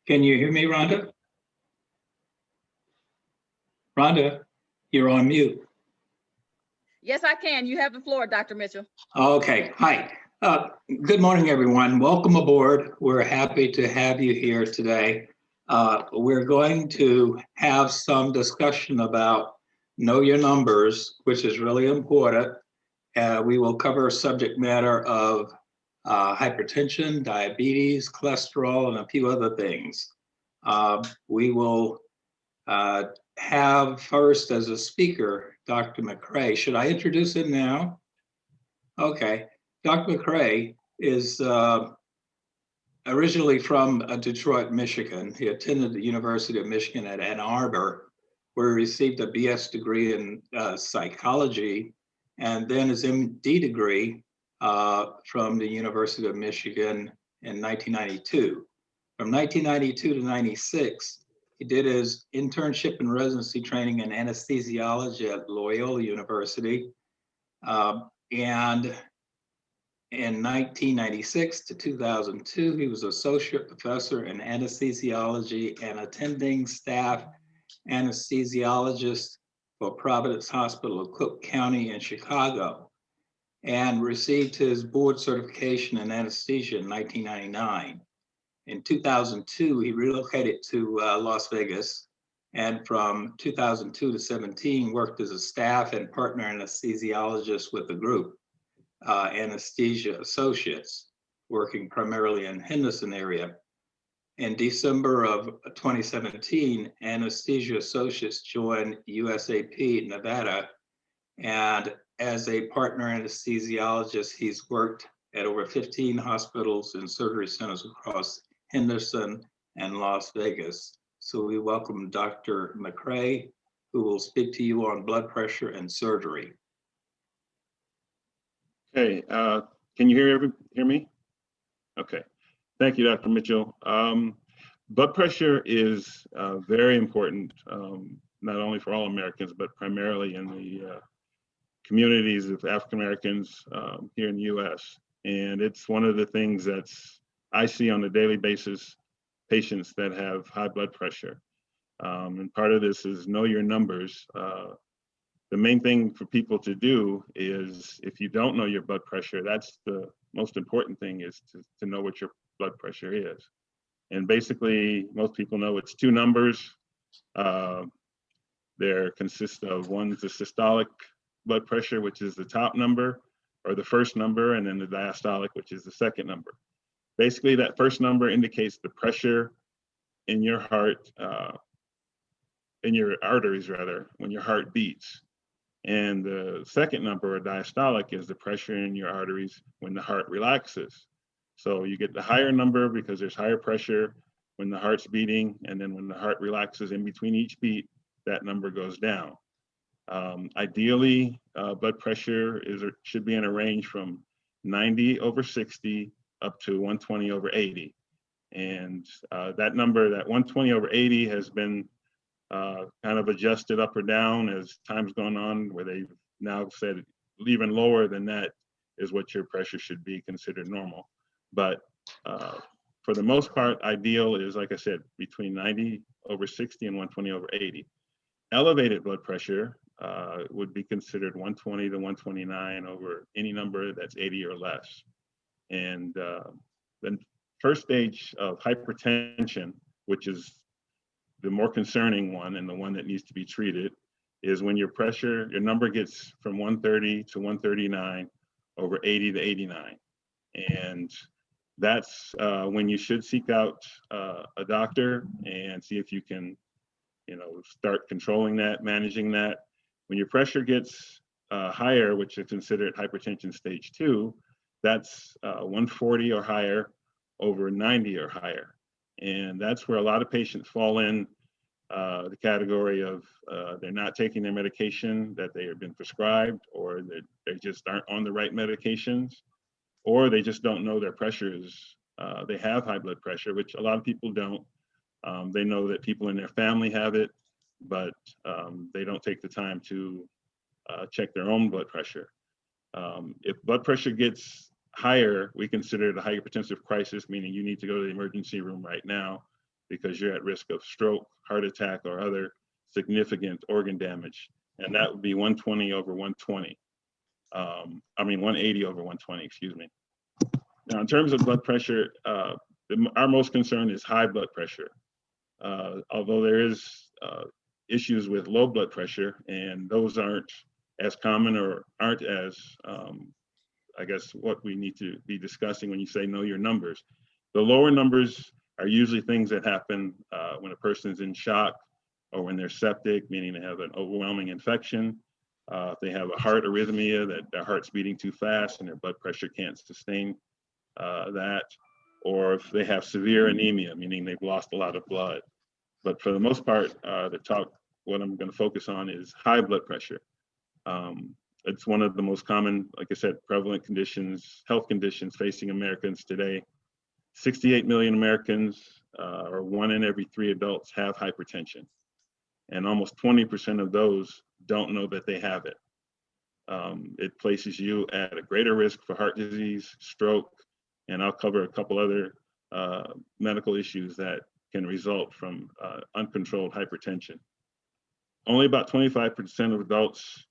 Can you hear me, Rhonda? Rhonda, you're on mute. Yes, I can. You have the floor, Dr. Mitchell. Okay, hi. Good morning, everyone. Welcome aboard. We're happy to have you here today. We're going to have some discussion about know your numbers, which is really important. We will cover subject matter of hypertension, diabetes, cholesterol, and a few other things. We will have first as a speaker, Dr. McCrae. Should I introduce him now? Okay. Dr. McCrae is originally from Detroit, Michigan. He attended the University of Michigan at Ann Arbor, where he received a BS degree in psychology and then his MD degree from the University of Michigan in 1992. From 1992 to 96, he did his internship and residency training in anesthesiology at Loyola University. And in 1996 to 2002, he was associate professor in anesthesiology and attending staff anesthesiologist for Providence Hospital of Cook County in Chicago, and received his board certification in anesthesia in 1999. In 2002, he relocated to Las Vegas, and from 2002 to 17, worked as a staff and partner anesthesiologist with the group, Anesthesia Associates, working primarily in Henderson area. In December of 2017, Anesthesia Associates joined USAP Nevada, and as a partner anesthesiologist, he's worked at over 15 hospitals and surgery centers across Henderson and Las Vegas. So we welcome Dr. McCrae, who will speak to you on blood pressure and surgery. Okay, can you hear me? Okay, thank you, Dr. Mitchell. Blood pressure is very important, not only for all Americans, but primarily in the communities of African Americans here in the US. And it's one of the things I see on a daily basis, patients that have high blood pressure. And part of this is know your numbers. The main thing for people to do is, if you don't know your blood pressure, that's the most important thing, is to know what your blood pressure is. And basically, most people know it's two numbers. They consist of, one's the systolic blood pressure, which is the top number, or the first number, and then the diastolic, which is the second number. Basically, that first number indicates the pressure in your heart, in your arteries rather, when your heart beats. And the second number, or diastolic, is the pressure in your arteries when the heart relaxes. So you get the higher number because there's higher pressure when the heart's beating, and then when the heart relaxes in between each beat, that number goes down. Ideally, blood pressure should be in a range from 90/60 up to 120/80. And that number, that 120/80, has been kind of adjusted up or down as time's gone on, where they've now said even lower than that is what your pressure should be considered normal. But for the most part, ideal is, like I said, between 90/60 and 120/80. Elevated blood pressure would be considered 120 to 129 over any number that's 80 or less. And the first stage of hypertension, which is the more concerning one and the one that needs to be treated, is when your number gets from 130 to 139 over 80 to 89. And that's when you should seek out a doctor and see if you can, start controlling that, managing that. When your pressure gets higher, which is considered hypertension stage 2, that's 140 or higher over 90 or higher. And that's where a lot of patients fall in the category of they're not taking their medication that they have been prescribed, or that they just aren't on the right medications, or they just don't know their pressures. They have high blood pressure, which a lot of people don't. They know that people in their family have it, but they don't take the time to check their own blood pressure. If blood pressure gets higher, we consider it a hypertensive crisis, meaning you need to go to the emergency room right now. because you're at risk of stroke, heart attack, or other significant organ damage. And that would be 120 over 120. 180 over 120, excuse me. Now, in terms of blood pressure, our most concern is high blood pressure. Although there is issues with low blood pressure, and those aren't as common or aren't as, I guess, what we need to be discussing when you say know your numbers. The lower numbers are usually things that happen when a person is in shock or when they're septic, meaning they have an overwhelming infection. If they have a heart arrhythmia, that their heart's beating too fast and their blood pressure can't sustain that, or if they have severe anemia, meaning they've lost a lot of blood. But for the most part, what I'm going to focus on is high blood pressure. It's one of the most common, like I said, prevalent conditions, health conditions facing Americans today. 68 million Americans, or 1 in every 3 adults, have hypertension. And almost 20% of those don't know that they have it. It places you at a greater risk for heart disease, stroke, and I'll cover a couple other medical issues that can result from uncontrolled hypertension. Only about 25% of adults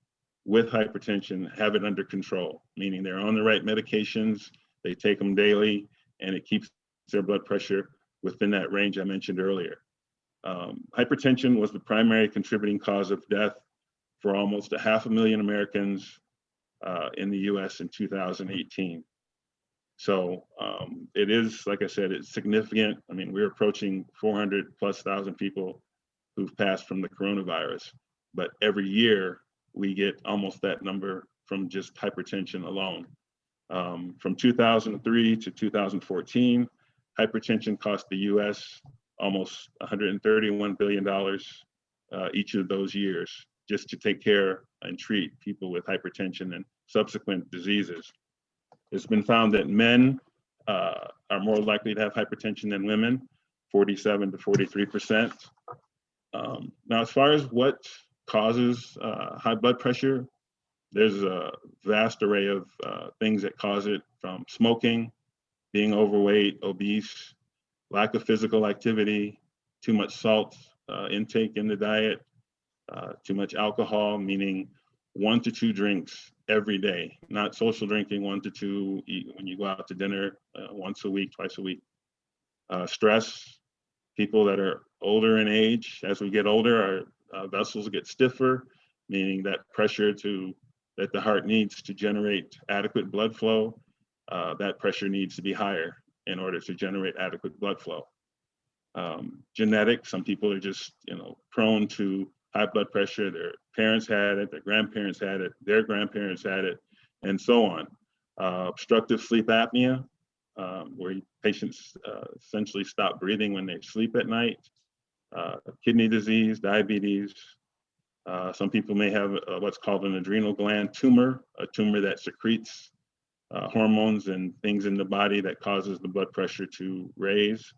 with hypertension have it under control, meaning they're on the right medications, they take them daily, and it keeps their blood pressure within that range I mentioned earlier. Hypertension was the primary contributing cause of death for almost 500,000 Americans in the US in 2018. So it is, like I said, it's significant. I mean, we're approaching 400,000+ people who've passed from the coronavirus, but every year we get almost that number from just hypertension alone. From 2003 to 2014, hypertension cost the US almost $131 billion each of those years, just to take care and treat people with hypertension and subsequent diseases. It's been found that men are more likely to have hypertension than women, 47 to 43%. Now, as far as what causes high blood pressure, there's a vast array of things that cause it, from smoking, being overweight, obese, lack of physical activity, too much salt intake in the diet, too much alcohol, meaning 1 to 2 drinks every day, not social drinking, 1 to 2 when you go out to dinner once a week, twice a week. Stress, people that are older in age, as we get older, our vessels get stiffer, meaning that pressure that the heart needs to generate adequate blood flow, that pressure needs to be higher in order to generate adequate blood flow. Genetic, some people are just prone to high blood pressure. Their parents had it, their grandparents had it, their grandparents had it, and so on. Obstructive sleep apnea, where patients essentially stop breathing when they sleep at night. Kidney disease, diabetes. Some people may have what's called an adrenal gland tumor, a tumor that secretes hormones and things in the body that causes the blood pressure to raise.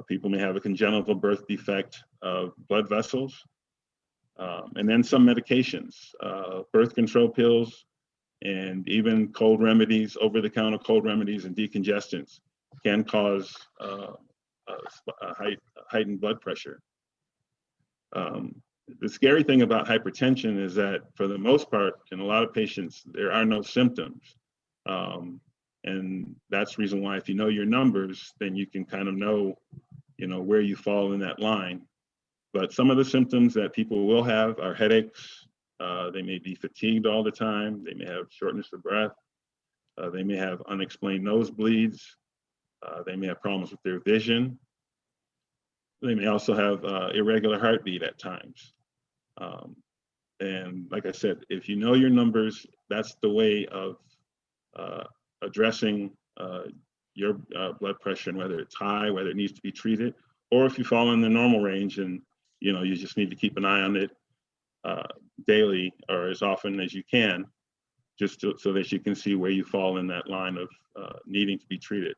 People may have a congenital birth defect of blood vessels. And then some medications, birth control pills, and even cold remedies, over-the-counter cold remedies and decongestants can cause heightened blood pressure. The scary thing about hypertension is that for the most part, in a lot of patients, there are no symptoms. And that's the reason why, if you know your numbers, then you can kind of know, where you fall in that line. But some of the symptoms that people will have are headaches. They may be fatigued all the time. They may have shortness of breath. They may have unexplained nosebleeds. They may have problems with their vision. They may also have irregular heartbeat at times. And like I said, if you know your numbers, that's the way of addressing your blood pressure, and whether it's high, whether it needs to be treated, or if you fall in the normal range and you just need to keep an eye on it daily or as often as you can, just so that you can see where you fall in that line of needing to be treated.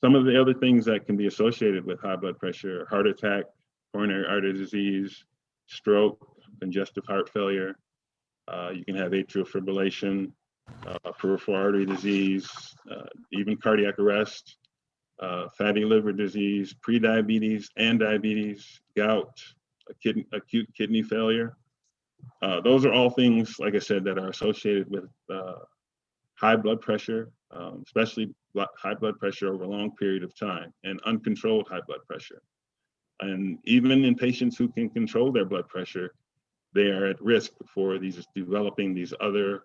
Some of the other things that can be associated with high blood pressure: heart attack, coronary artery disease, stroke, congestive heart failure. You can have atrial fibrillation, peripheral artery disease, even cardiac arrest, fatty liver disease, prediabetes and diabetes, gout, acute kidney failure. Those are all things, like I said, that are associated with high blood pressure, especially high blood pressure over a long period of time and uncontrolled high blood pressure. And even in patients who can control their blood pressure, they are at risk for developing these other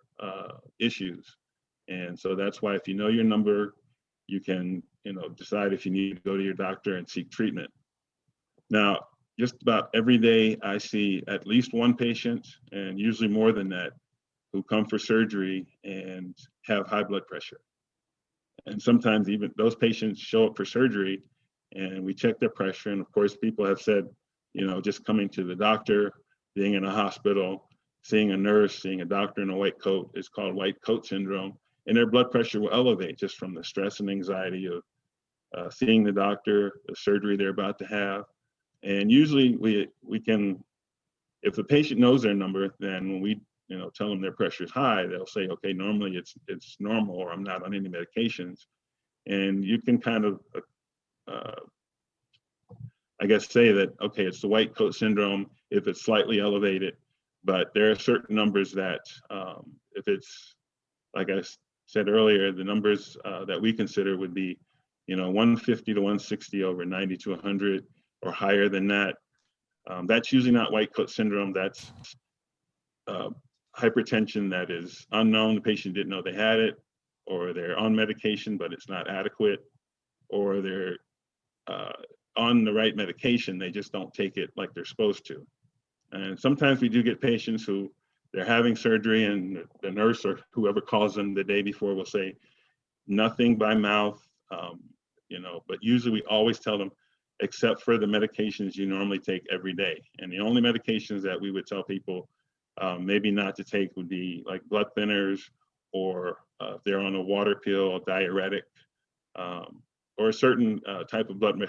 issues. And so that's why if you know your number, you can decide if you need to go to your doctor and seek treatment. Now, just about every day I see at least one patient, and usually more than that, who come for surgery and have high blood pressure. And sometimes even those patients show up for surgery and we check their pressure. And of course, people have said, just coming to the doctor, being in a hospital, seeing a nurse, seeing a doctor in a white coat is called white coat syndrome. And their blood pressure will elevate just from the stress and anxiety of seeing the doctor, the surgery they're about to have. And usually we can, if the patient knows their number, then when we tell them their pressure is high, they'll say, okay, normally it's normal, or I'm not on any medications. And you can kind of, I guess, say that, okay, it's the white coat syndrome if it's slightly elevated, but there are certain numbers that if it's, like I said earlier, the numbers that we consider would be, 150 to 160 over 90 to 100 or higher than that. That's usually not white coat syndrome. That's hypertension that is unknown. The patient didn't know they had it, or they're on medication, but it's not adequate, or they're on the right medication, they just don't take it like they're supposed to. And sometimes we do get patients who they're having surgery and the nurse or whoever calls them the day before will say, nothing by mouth, but usually we always tell them, except for the medications you normally take every day. And the only medications that we would tell people maybe not to take would be like blood thinners, or if they're on a water pill, a diuretic, or a certain type of blood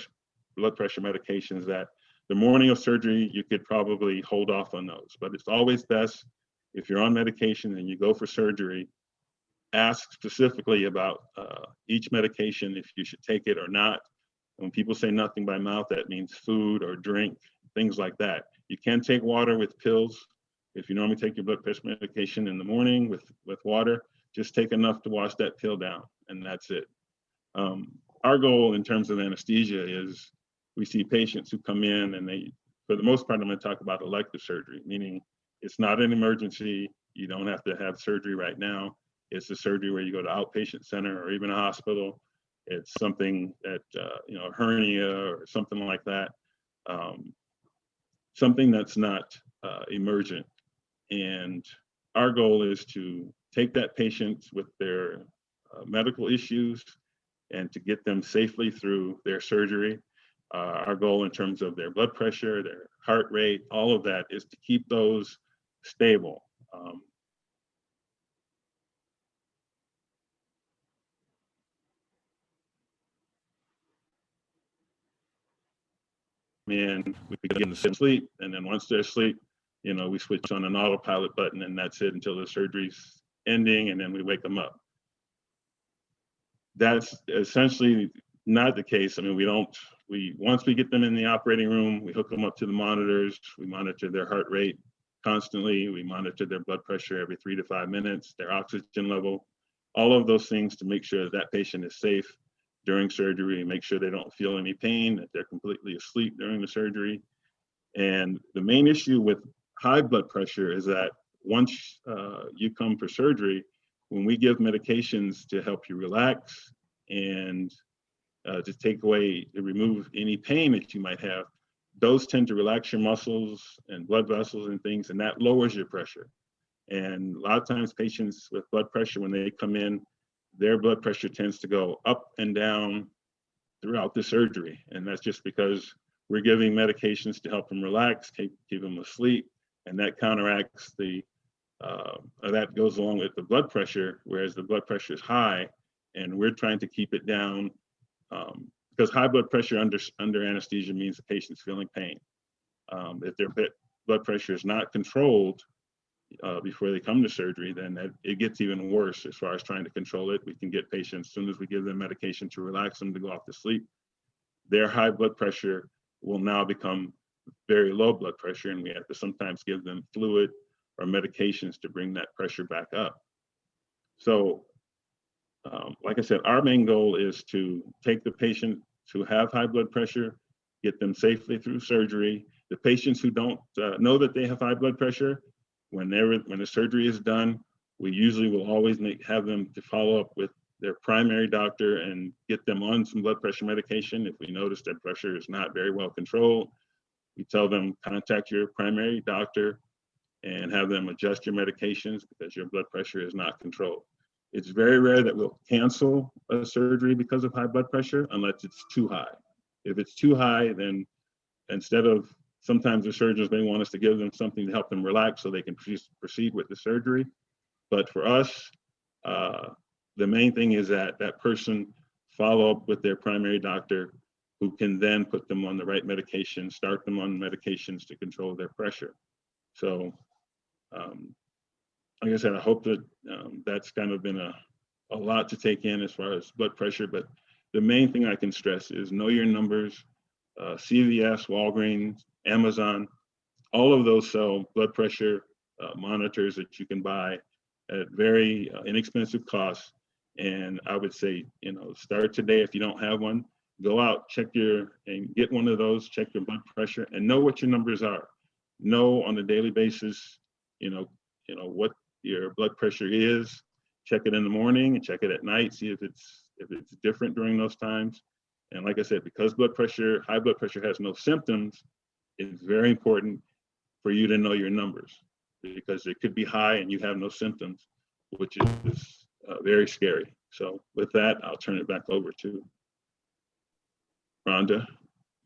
pressure medications that the morning of surgery, you could probably hold off on those. But it's always best if you're on medication and you go for surgery, ask specifically about each medication, if you should take it or not. When people say nothing by mouth, that means food or drink, things like that. You can take water with pills. If you normally take your blood pressure medication in the morning with water, just take enough to wash that pill down, and that's it. Our goal in terms of anesthesia is we see patients who come in and they, for the most part, I'm going to talk about elective surgery, meaning it's not an emergency. You don't have to have surgery right now. It's a surgery where you go to outpatient center or even a hospital. It's something that, a hernia or something like that, something that's not emergent. And our goal is to take that patient with their medical issues and to get them safely through their surgery. Our goal in terms of their blood pressure, their heart rate, all of that is to keep those stable. And we get them to sleep, and then once they're asleep, we switch on an autopilot button, and that's it until the surgery's ending, and then we wake them up. That's essentially not the case. I mean, once we get them in the operating room, we hook them up to the monitors, we monitor their heart rate constantly, we monitor their blood pressure every 3 to 5 minutes, their oxygen level, all of those things to make sure that patient is safe during surgery, make sure they don't feel any pain, that they're completely asleep during the surgery. And the main issue with high blood pressure is that once you come for surgery, when we give medications to help you relax and to remove any pain that you might have, those tend to relax your muscles and blood vessels and things, and that lowers your pressure. And a lot of times patients with blood pressure, when they come in, their blood pressure tends to go up and down throughout the surgery. And that's just because we're giving medications to help them relax, keep them asleep, and that counteracts that goes along with the blood pressure, whereas the blood pressure is high, and we're trying to keep it down because high blood pressure under anesthesia means the patient's feeling pain. If their blood pressure is not controlled, before they come to surgery, then it gets even worse as far as trying to control it. We can get patients, as soon as we give them medication to relax them to go off to sleep, their high blood pressure will now become very low blood pressure, and we have to sometimes give them fluid or medications to bring that pressure back up. So, like I said, our main goal is to take the patients who have high blood pressure, get them safely through surgery. The patients who don't know that they have high blood pressure, when the surgery is done, we usually will always have them to follow up with their primary doctor and get them on some blood pressure medication. If we notice their pressure is not very well controlled, we tell them contact your primary doctor and have them adjust your medications because your blood pressure is not controlled. It's very rare that we'll cancel a surgery because of high blood pressure unless it's too high. If it's too high, then instead of, sometimes the surgeons may want us to give them something to help them relax so they can proceed with the surgery. But for us, the main thing is that that person follow up with their primary doctor, who can then put them on the right medication, start them on medications to control their pressure. So, like I said, I hope that that's kind of been a lot to take in as far as blood pressure, but the main thing I can stress is know your numbers. CVS, Walgreens, Amazon, all of those sell blood pressure monitors that you can buy at very inexpensive costs. And I would say, start today. If you don't have one, go out, and get one of those, check your blood pressure and know what your numbers are. Know on a daily basis, what your blood pressure is. Check it in the morning and check it at night, see if it's different during those times. And like I said, because high blood pressure has no symptoms, it's very important for you to know your numbers, because it could be high and you have no symptoms, which is very scary. So with that, I'll turn it back over to Rhonda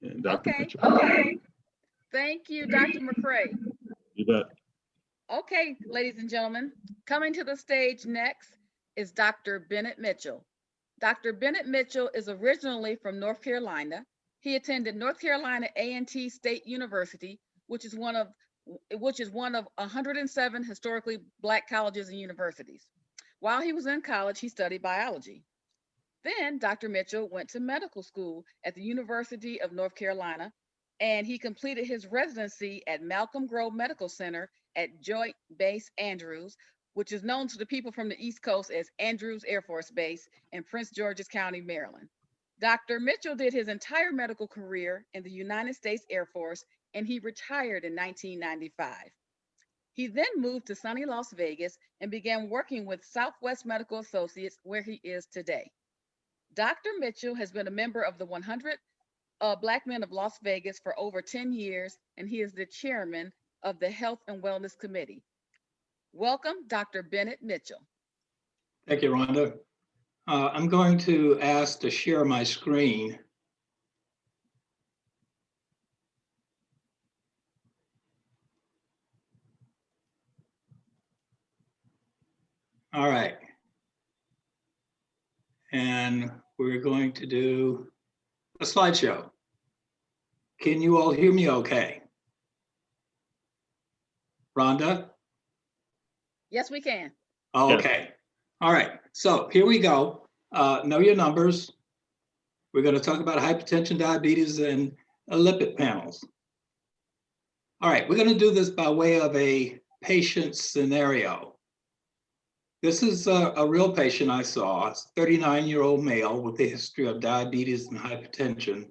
and Dr. Mitchell. Okay. Thank you, Dr. McCray. You bet. Okay, ladies and gentlemen, coming to the stage next is Dr. Bennett Mitchell. Dr. Bennett Mitchell is originally from North Carolina. He attended North Carolina A&T State University, which is one of 107 historically Black colleges and universities. While he was in college, he studied biology. Then Dr. Mitchell went to medical school at the University of North Carolina, and he completed his residency at Malcolm Grove Medical Center at Joint Base Andrews, which is known to the people from the East Coast as Andrews Air Force Base in Prince George's County, Maryland. Dr. Mitchell did his entire medical career in the United States Air Force, and he retired in 1995. He then moved to sunny Las Vegas and began working with Southwest Medical Associates, where he is today. Dr. Mitchell has been a member of the 100 Black Men of Las Vegas for over 10 years, and he is the chairman of the Health and Wellness Committee. Welcome, Dr. Bennett Mitchell. Thank you, Rhonda. I'm going to ask to share my screen. All right. And we're going to do a slideshow. Can you all hear me okay? Rhonda? Yes, we can. Okay. All right. So here we go. Know your numbers. We're going to talk about hypertension, diabetes, and lipid panels. All right. We're going to do this by way of a patient scenario. This is a real patient I saw. It's a 39-year-old male with a history of diabetes and hypertension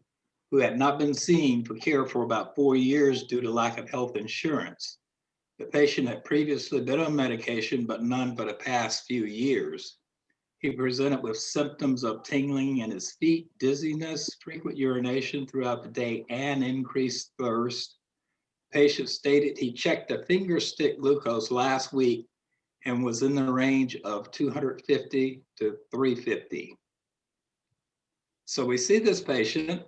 who had not been seen for care for about 4 years due to lack of health insurance. The patient had previously been on medication, but none for the past few years. He presented with symptoms of tingling in his feet, dizziness, frequent urination throughout the day, and increased thirst. Patient stated he checked the finger stick glucose last week and was in the range of 250 to 350. So we see this patient.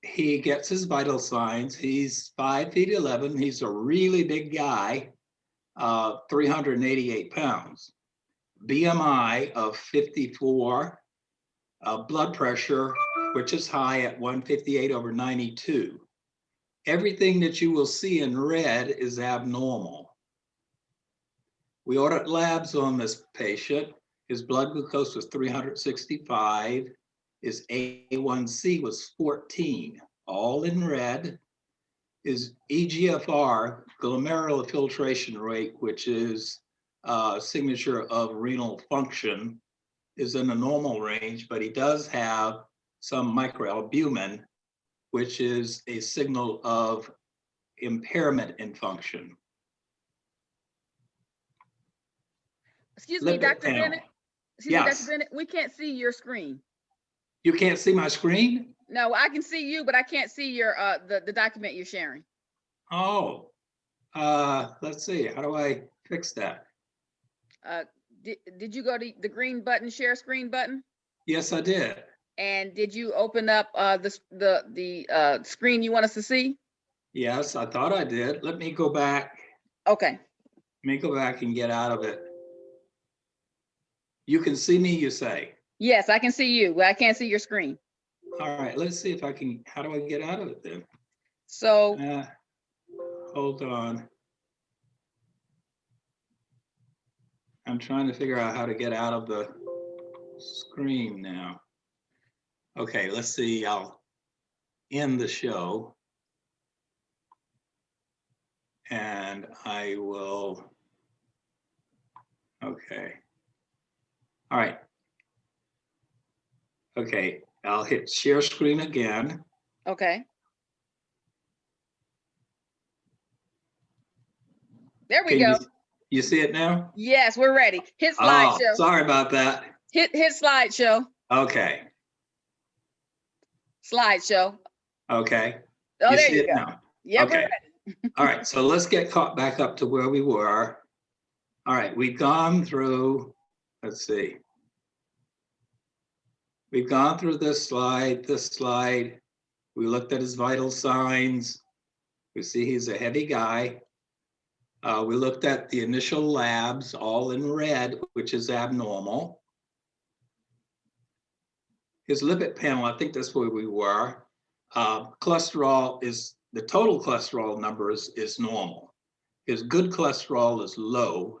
He gets his vital signs. He's 5'11". He's a really big guy, 388 pounds. BMI of 54, blood pressure, which is high at 158/92. Everything that you will see in red is abnormal. We ordered labs on this patient. His blood glucose was 365. His A1C was 14, all in red. His EGFR, glomerular filtration rate, which is a signature of renal function, is in the normal range, but he does have some microalbumin, which is a signal of impairment in function. Excuse me, Lipid Dr. panel. Bennett. Excuse me, Yes. Dr. Bennett, we can't see your screen. You can't see my screen? No, I can see you, but I can't see your the document you're sharing. Oh, let's see. How do I fix that? Did you go to the green button, share screen button? Yes, I did. And did you open up the screen you want us to see? Yes, I thought I did. Let me go back. Okay. Let me go back and get out of it. You can see me, you say? Yes, I can see you, but I can't see your screen. All right, let's see if I can. How do I get out of it then? So Hold on. I'm trying to figure out how to get out of the screen now. Okay, let's see. I'll end the show. And I will. Okay. All right. Okay, I'll hit share screen again. okay. There we go. You see it now? Yes, we're ready. Hit Oh, slideshow. sorry about that. Hit slideshow. Okay. Slideshow. Okay. Oh, there see you it go. now? Yeah, Okay. we're ready. All right, so let's get caught back up to where we were. All right, we've gone through, let's see. We've gone through this slide. We looked at his vital signs. We see he's a heavy guy. We looked at the initial labs, all in red, which is abnormal. His lipid panel, I think that's where we were. Cholesterol is, the total cholesterol numbers is normal. His good cholesterol is low,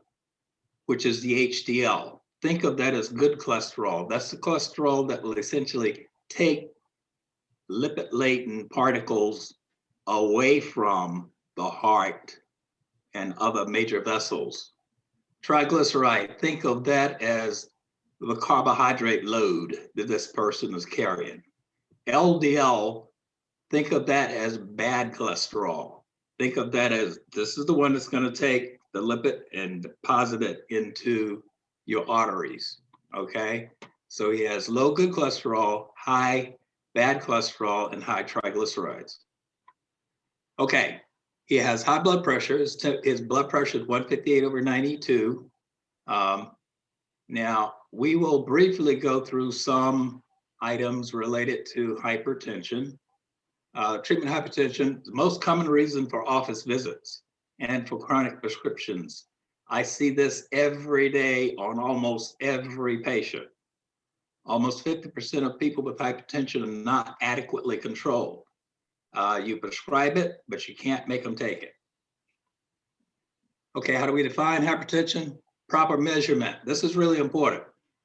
which is the HDL. Think of that as good cholesterol. That's the cholesterol that will essentially take lipid-laden particles away from the heart and other major vessels. Triglyceride, think of that as the carbohydrate load that this person is carrying. LDL, think of that as bad cholesterol. Think of that as, this is the one that's going to take the lipid and deposit it into your arteries, okay? So he has low good cholesterol, high bad cholesterol, and high triglycerides. Okay, he has high blood pressure. His blood pressure is 158/92. Now, we will briefly go through some items related to hypertension. Treatment of hypertension, the most common reason for office visits and for chronic prescriptions. I see this every day on almost every patient. Almost 50% of people with hypertension are not adequately controlled. You prescribe it, but you can't make them take it. Okay, how do we define hypertension? Proper measurement. This is really important,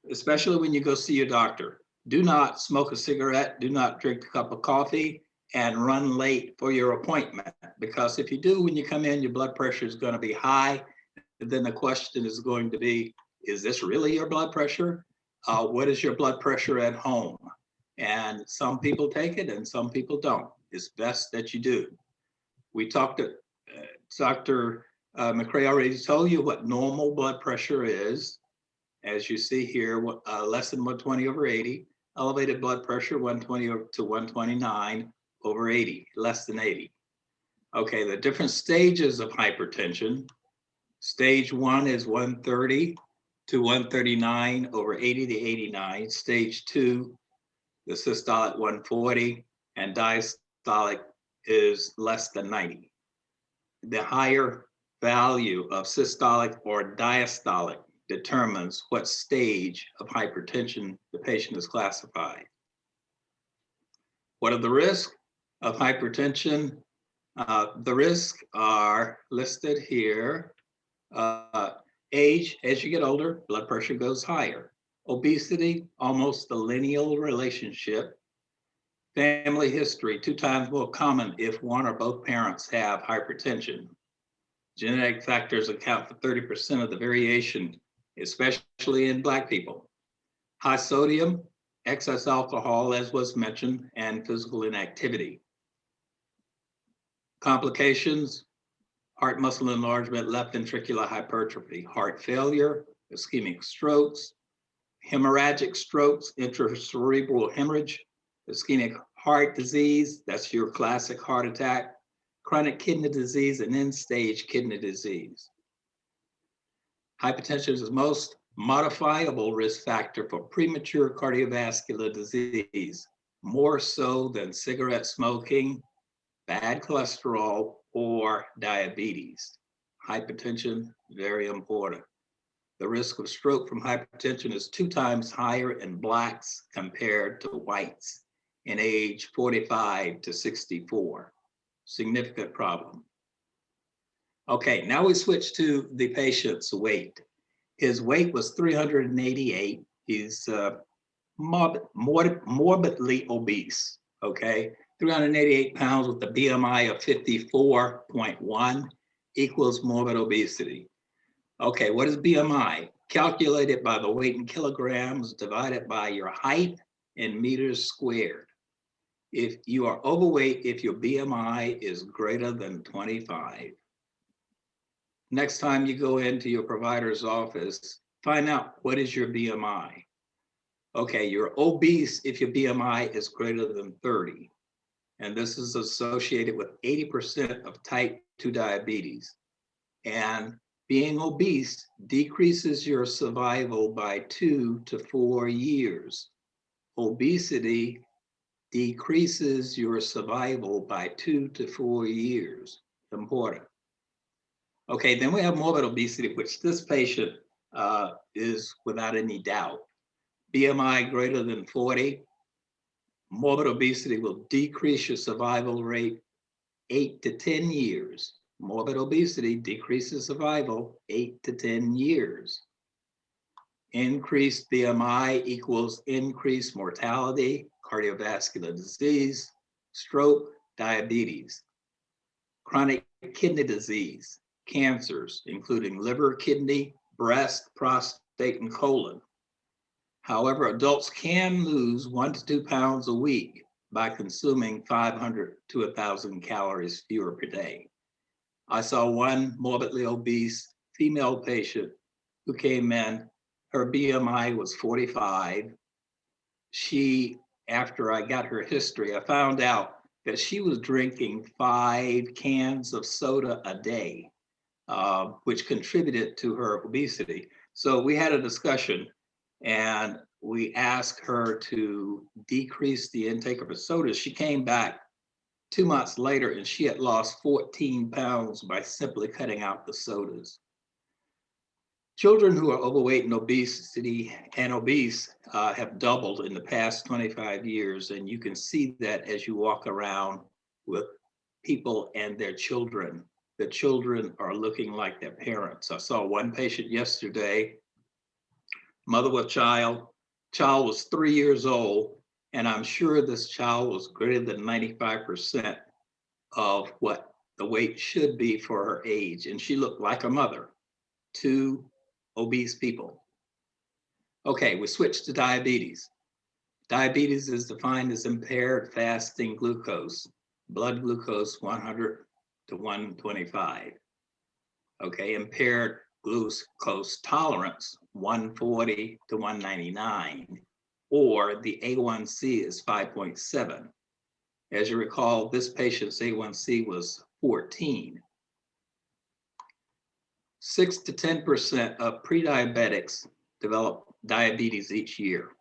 especially when you go see your doctor. Do not smoke a cigarette, do not drink a cup of coffee, and run late for your appointment. Because if you do, when you come in, your blood pressure is going to be high. And then the question is going to be, is this really your blood pressure? What is your blood pressure at home? And some people take it and some people don't. It's best that you do. We talked to Dr. McCrae already told you what normal blood pressure is. As you see here, less than 120/80. Elevated blood pressure, 120 to 129/80, less than 80. Okay, the different stages of hypertension. Stage 1 is 130 to 139/80 to 89. Stage 2, the systolic 140, and diastolic is less than 90. The higher value of systolic or diastolic determines what stage of hypertension the patient is classified. What are the risks of hypertension? The risks are listed here. Age, as you get older, blood pressure goes higher. Obesity, almost a lineal relationship. Family history, 2 times more common if one or both parents have hypertension. Genetic factors account for 30% of the variation, especially in Black people. High sodium, excess alcohol, as was mentioned, and physical inactivity. Complications, heart muscle enlargement, left ventricular hypertrophy, heart failure, ischemic strokes, hemorrhagic strokes, intracerebral hemorrhage, ischemic heart disease, that's your classic heart attack, chronic kidney disease, and end-stage kidney disease. Hypertension is the most modifiable risk factor for premature cardiovascular disease, more so than cigarette smoking, bad cholesterol, or diabetes. Hypertension, very important. The risk of stroke from hypertension is 2 times higher in Blacks compared to whites in age 45 to 64. Significant problem. Okay, now we switch to the patient's weight. His weight was 388. He's morbidly obese, okay? 388 pounds with a BMI of 54.1 equals morbid obesity. Okay, what is BMI? Calculated by the weight in kilograms divided by your height in meters squared. If you are overweight, if your BMI is greater than 25. Next time you go into your provider's office, find out what is your BMI. Okay, you're obese if your BMI is greater than 30. And this is associated with 80% of type 2 diabetes. And being obese decreases your survival by 2 to 4 years. Obesity decreases your survival by 2 to 4 years. Important. Okay, then we have morbid obesity, which this patient is without any doubt. BMI greater than 40. Morbid obesity will decrease your survival rate 8 to 10 years. Morbid obesity decreases survival 8 to 10 years. Increased BMI equals increased mortality, cardiovascular disease, stroke, diabetes, chronic kidney disease, cancers, including liver, kidney, breast, prostate, and colon. However, adults can lose 1 to 2 pounds a week by consuming 500 to 1,000 calories fewer per day. I saw one morbidly obese female patient who came in. Her BMI was 45. After I got her history, I found out that she was drinking 5 cans of soda a day, which contributed to her obesity. So we had a discussion and we asked her to decrease the intake of her sodas. She came back 2 months later and she had lost 14 pounds by simply cutting out the sodas. Children who are overweight and obese have doubled in the past 25 years. And you can see that as you walk around with people and their children. The children are looking like their parents. I saw one patient yesterday, mother with child was 3 years old, and I'm sure this child was greater than 95% of what the weight should be for her age, and she looked like a mother. 2 obese people. Okay, we switch to diabetes. Diabetes is defined as impaired fasting glucose, blood glucose 100 to 125. Okay, impaired glucose tolerance 140 to 199, or the A1C is 5.7. As you recall, this patient's A1C was 14. 6 to 10% of pre-diabetics develop diabetes each year.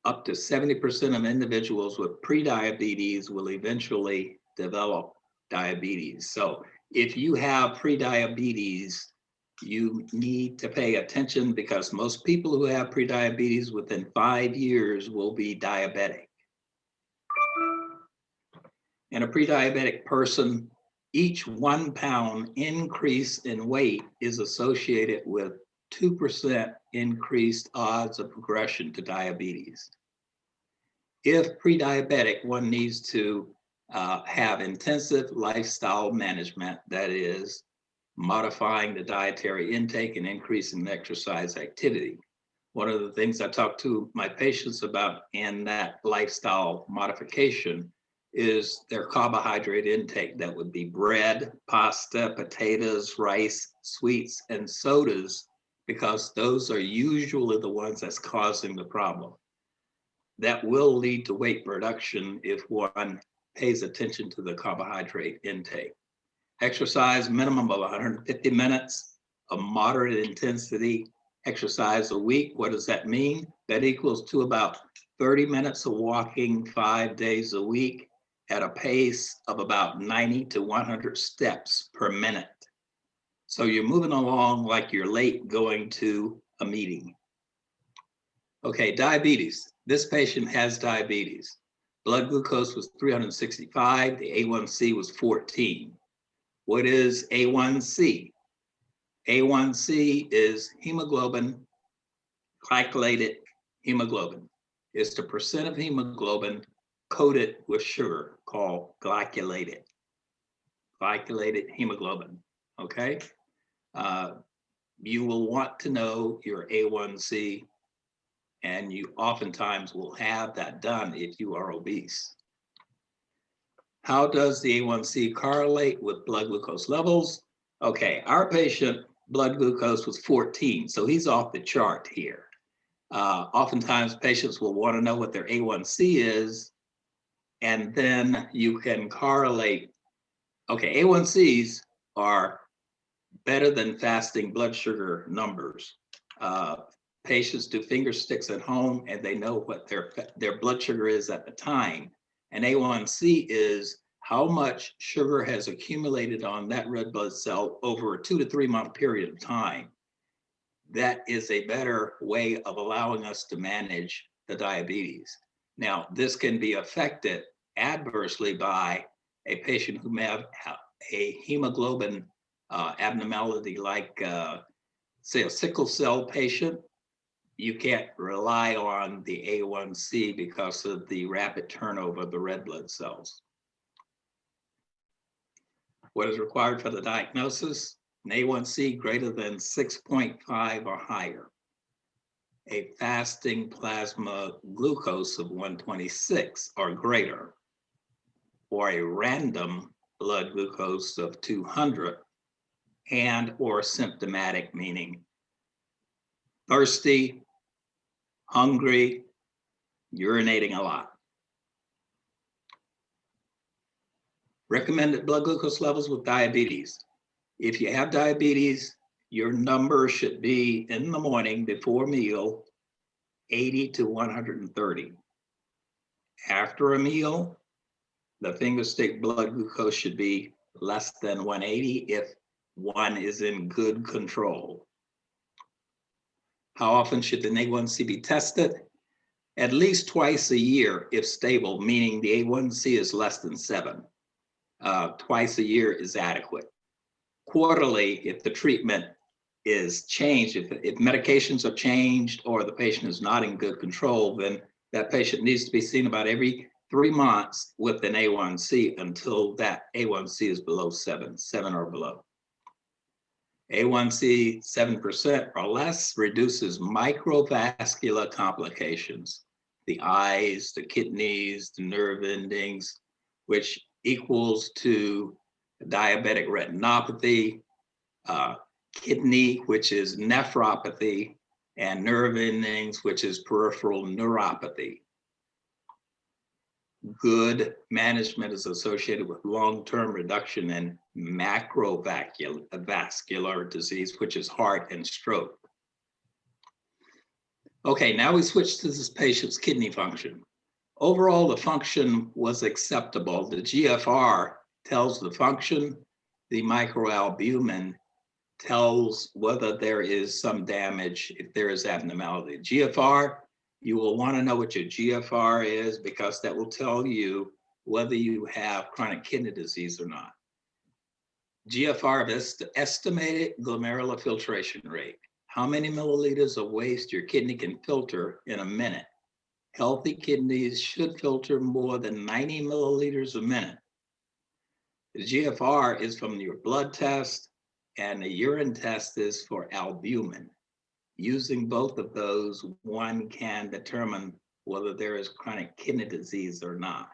Up to 70% of individuals with pre-diabetes will eventually develop diabetes. So if you have pre-diabetes, you need to pay attention because most people who have pre-diabetes within 5 years will be diabetic. And a pre-diabetic person, each 1 pound increase in weight is associated with 2% increased odds of progression to diabetes. If pre-diabetic, one needs to have intensive lifestyle management, that is, modifying the dietary intake and increasing the exercise activity. One of the things I talk to my patients about in that lifestyle modification is their carbohydrate intake. That would be bread, pasta, potatoes, rice, sweets, and sodas, because those are usually the ones that's causing the problem. That will lead to weight reduction if one pays attention to the carbohydrate intake. Exercise minimum of 150 minutes of moderate intensity exercise a week. What does that mean? That equals to about 30 minutes of walking 5 days a week at a pace of about 90 to 100 steps per minute. So you're moving along like you're late going to a meeting. Okay, diabetes. This patient has diabetes. Blood glucose was 365, the A1C was 14. What is A1C? A1C is hemoglobin, glycolated hemoglobin. It's the percent of hemoglobin coated with sugar called glycolated hemoglobin, okay? You will want to know your A1C, and you oftentimes will have that done if you are obese. How does the A1C correlate with blood glucose levels? Okay, our patient blood glucose was 14, so he's off the chart here. Oftentimes patients will want to know what their A1C is, and then you can correlate. Okay, A1Cs are better than fasting blood sugar numbers. Patients do finger sticks at home and they know what their blood sugar is at the time. And A1C is how much sugar has accumulated on that red blood cell over a 2 to 3 month period of time. That is a better way of allowing us to manage the diabetes. Now, this can be affected adversely by a patient who may have a hemoglobin abnormality, like say a sickle cell patient. You can't rely on the A1C because of the rapid turnover of the red blood cells. What is required for the diagnosis? An A1C greater than 6.5 or higher, a fasting plasma glucose of 126 or greater, or a random blood glucose of 200, and or symptomatic, meaning thirsty, hungry, urinating a lot. Recommended blood glucose levels with diabetes. If you have diabetes, your number should be in the morning before meal, 80 to 130. After a meal, the finger stick blood glucose should be less than 180 if one is in good control. How often should the A1C be tested? At least twice a year if stable, meaning the A1C is less than 7. Twice a year is adequate. Quarterly, if the treatment is changed, if medications are changed or the patient is not in good control, then that patient needs to be seen about every 3 months with an A1C until that A1C is below 7 or below. A1C 7% or less reduces microvascular complications, the eyes, the kidneys, the nerve endings, which equals to diabetic retinopathy, kidney, which is nephropathy, and nerve endings, which is peripheral neuropathy. Good management is associated with long-term reduction in macrovascular disease, which is heart and stroke. Okay, now we switch to this patient's kidney function. Overall, the function was acceptable. The GFR tells the function, the microalbumin tells whether there is some damage, if there is abnormality. GFR, you will want to know what your GFR is because that will tell you whether you have chronic kidney disease or not. GFR is the estimated glomerular filtration rate. How many milliliters of waste your kidney can filter in a minute? Healthy kidneys should filter more than 90 milliliters a minute. The GFR is from your blood test, and the urine test is for albumin. Using both of those, one can determine whether there is chronic kidney disease or not.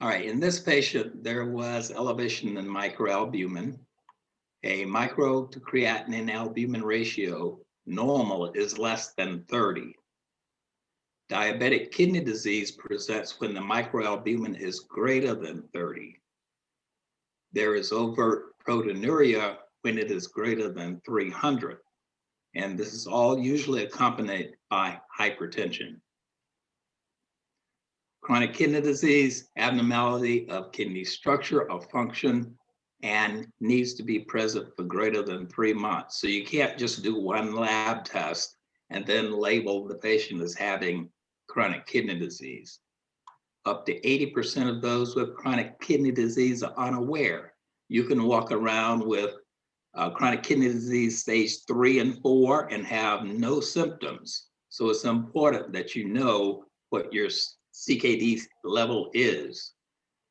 All right, in this patient, there was elevation in microalbumin. A micro to creatinine albumin ratio normal is less than 30. Diabetic kidney disease presents when the microalbumin is greater than 30. There is overt proteinuria when it is greater than 300. And this is all usually accompanied by hypertension. Chronic kidney disease, abnormality of kidney structure or function, and needs to be present for greater than 3 months. So you can't just do one lab test and then label the patient as having chronic kidney disease. Up to 80% of those with chronic kidney disease are unaware. You can walk around with chronic kidney disease stage 3 and 4 and have no symptoms. So it's important that you know what your CKD level is.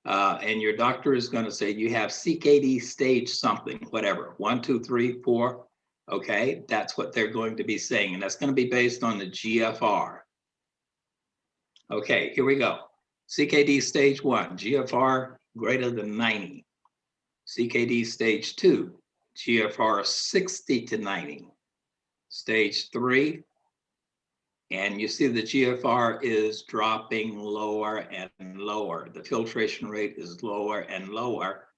And your doctor is going to say you have CKD stage something, whatever, 1, 2, 3, 4. Okay, that's what they're going to be saying. And that's going to be based on the GFR. Okay, here we go. CKD stage 1, GFR greater than 90. CKD stage 2, GFR 60 to 90. Stage 3, and you see the GFR is dropping lower and lower. The filtration rate is lower and lower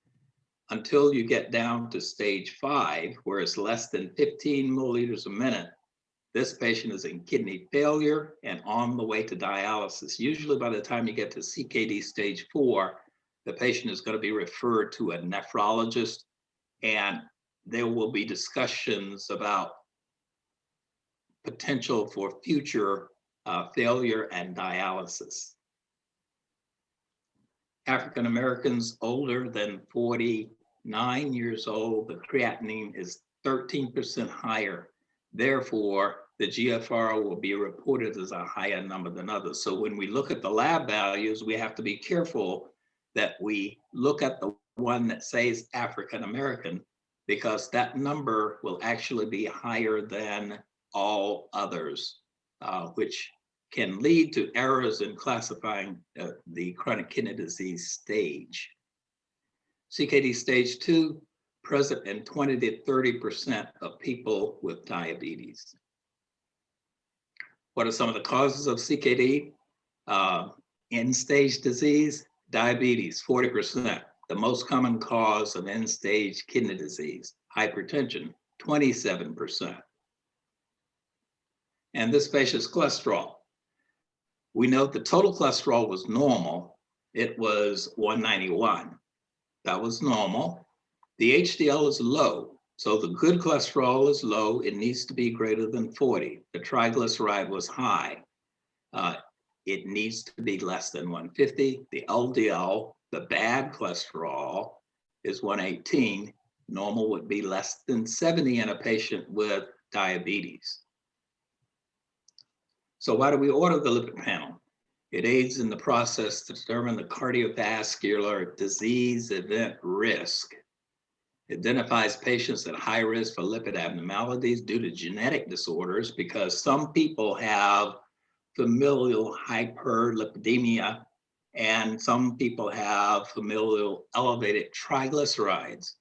until you get down to stage 5, where it's less than 15 milliliters a minute. This patient is in kidney failure and on the way to dialysis. Usually by the time you get to CKD stage 4, the patient is going to be referred to a nephrologist, and there will be discussions about potential for future failure and dialysis. African Americans older than 49 years old, the creatinine is 13% higher. Therefore, the GFR will be reported as a higher number than others. So when we look at the lab values, we have to be careful that we look at the one that says African American, because that number will actually be higher than all others, which can lead to errors in classifying the chronic kidney disease stage. CKD stage 2, present in 20 to 30% of people with diabetes. What are some of the causes of CKD? End-stage disease, diabetes, 40%. The most common cause of end-stage kidney disease. Hypertension, 27%. And this patient's cholesterol. We know the total cholesterol was normal. It was 191. That was normal. The HDL is low. So the good cholesterol is low. It needs to be greater than 40. The triglyceride was high. It needs to be less than 150. The LDL, the bad cholesterol, is 118. Normal would be less than 70 in a patient with diabetes. So why do we order the lipid panel? It aids in the process to determine the cardiovascular disease event risk. It identifies patients at high risk for lipid abnormalities due to genetic disorders, because some people have familial hyperlipidemia and some people have familial elevated triglycerides.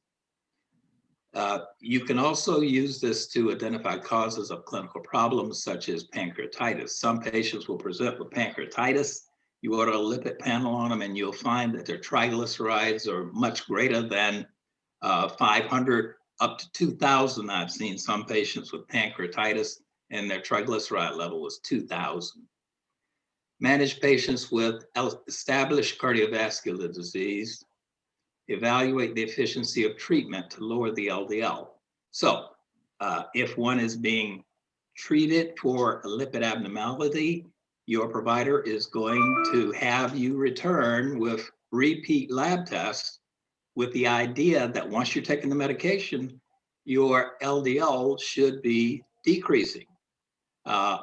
You can also use this to identify causes of clinical problems such as pancreatitis. Some patients will present with pancreatitis. You order a lipid panel on them and you'll find that their triglycerides are much greater than 500 up to 2,000. I've seen some patients with pancreatitis and their triglyceride level was 2,000. Manage patients with established cardiovascular disease. Evaluate the efficiency of treatment to lower the LDL. So if one is being treated for a lipid abnormality, your provider is going to have you return with repeat lab tests with the idea that once you're taking the medication, your LDL should be decreasing.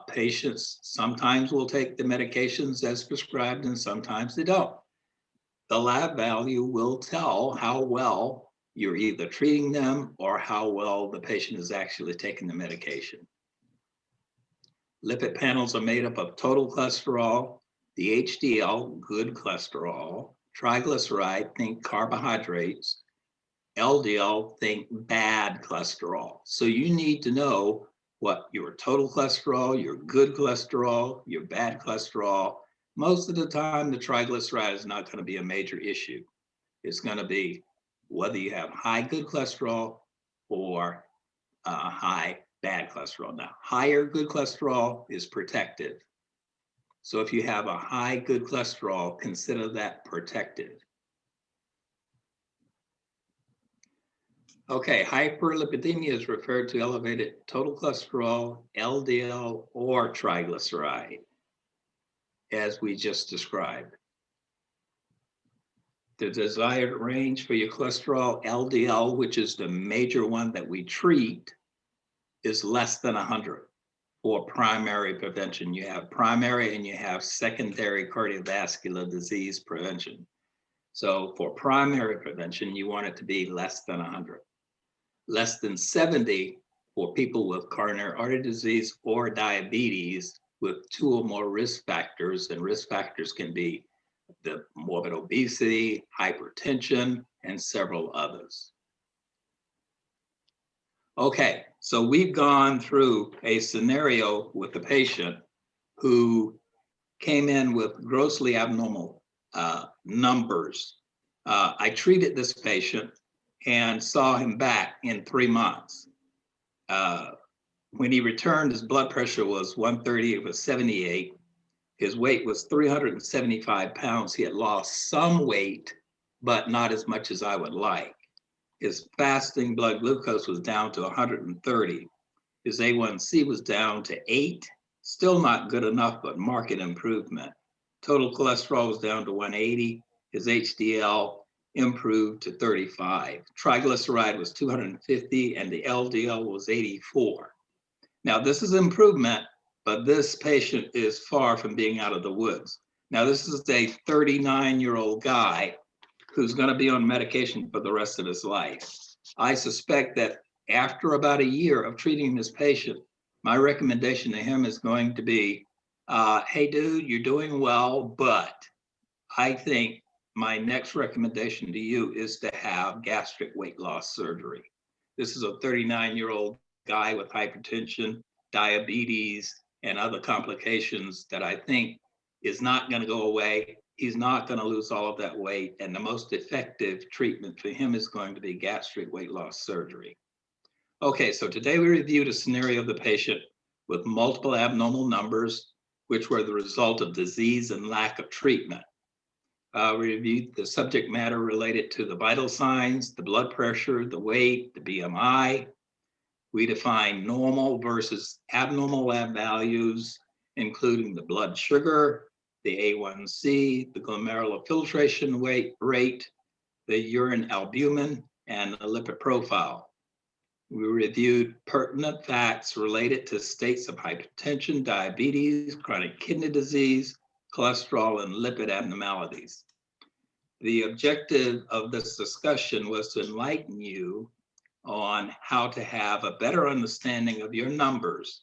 Patients sometimes will take the medications as prescribed and sometimes they don't. The lab value will tell how well you're either treating them or how well the patient is actually taking the medication. Lipid panels are made up of total cholesterol, the HDL, good cholesterol, triglyceride, think carbohydrates, LDL, think bad cholesterol. So you need to know what your total cholesterol, your good cholesterol, your bad cholesterol. Most of the time, the triglyceride is not going to be a major issue. It's going to be whether you have high good cholesterol or high bad cholesterol. Now, higher good cholesterol is protective. So if you have a high good cholesterol, consider that protective. Okay, hyperlipidemia is referred to elevated total cholesterol, LDL, or triglyceride, as we just described. The desired range for your cholesterol, LDL, which is the major one that we treat, is less than 100 for primary prevention. You have primary and you have secondary cardiovascular disease prevention. So for primary prevention, you want it to be less than 100. Less than 70 for people with coronary artery disease or diabetes with 2 or more risk factors, and risk factors can be the morbid obesity, hypertension, and several others. Okay, so we've gone through a scenario with a patient who came in with grossly abnormal numbers. I treated this patient and saw him back in 3 months. When he returned, his blood pressure was 130, it was 78. His weight was 375 pounds. He had lost some weight, but not as much as I would like. His fasting blood glucose was down to 130. His A1C was down to 8, still not good enough, but marked improvement. Total cholesterol was down to 180. His HDL improved to 35. Triglyceride was 250 and the LDL was 84. Now this is improvement, but this patient is far from being out of the woods. Now this is a 39-year-old guy who's going to be on medication for the rest of his life. I suspect that after about a year of treating this patient, my recommendation to him is going to be, hey dude, you're doing well, but I think my next recommendation to you is to have gastric weight loss surgery. This is a 39-year-old guy with hypertension, diabetes, and other complications that I think is not going to go away. He's not going to lose all of that weight, and the most effective treatment for him is going to be gastric weight loss surgery. Okay, so today we reviewed a scenario of the patient with multiple abnormal numbers, which were the result of disease and lack of treatment. We reviewed the subject matter related to the vital signs, the blood pressure, the weight, the BMI. We defined normal versus abnormal lab values, including the blood sugar, the A1C, the glomerular filtration rate, the urine albumin, and the lipid profile. We reviewed pertinent facts related to states of hypertension, diabetes, chronic kidney disease, cholesterol, and lipid abnormalities. The objective of this discussion was to enlighten you on how to have a better understanding of your numbers.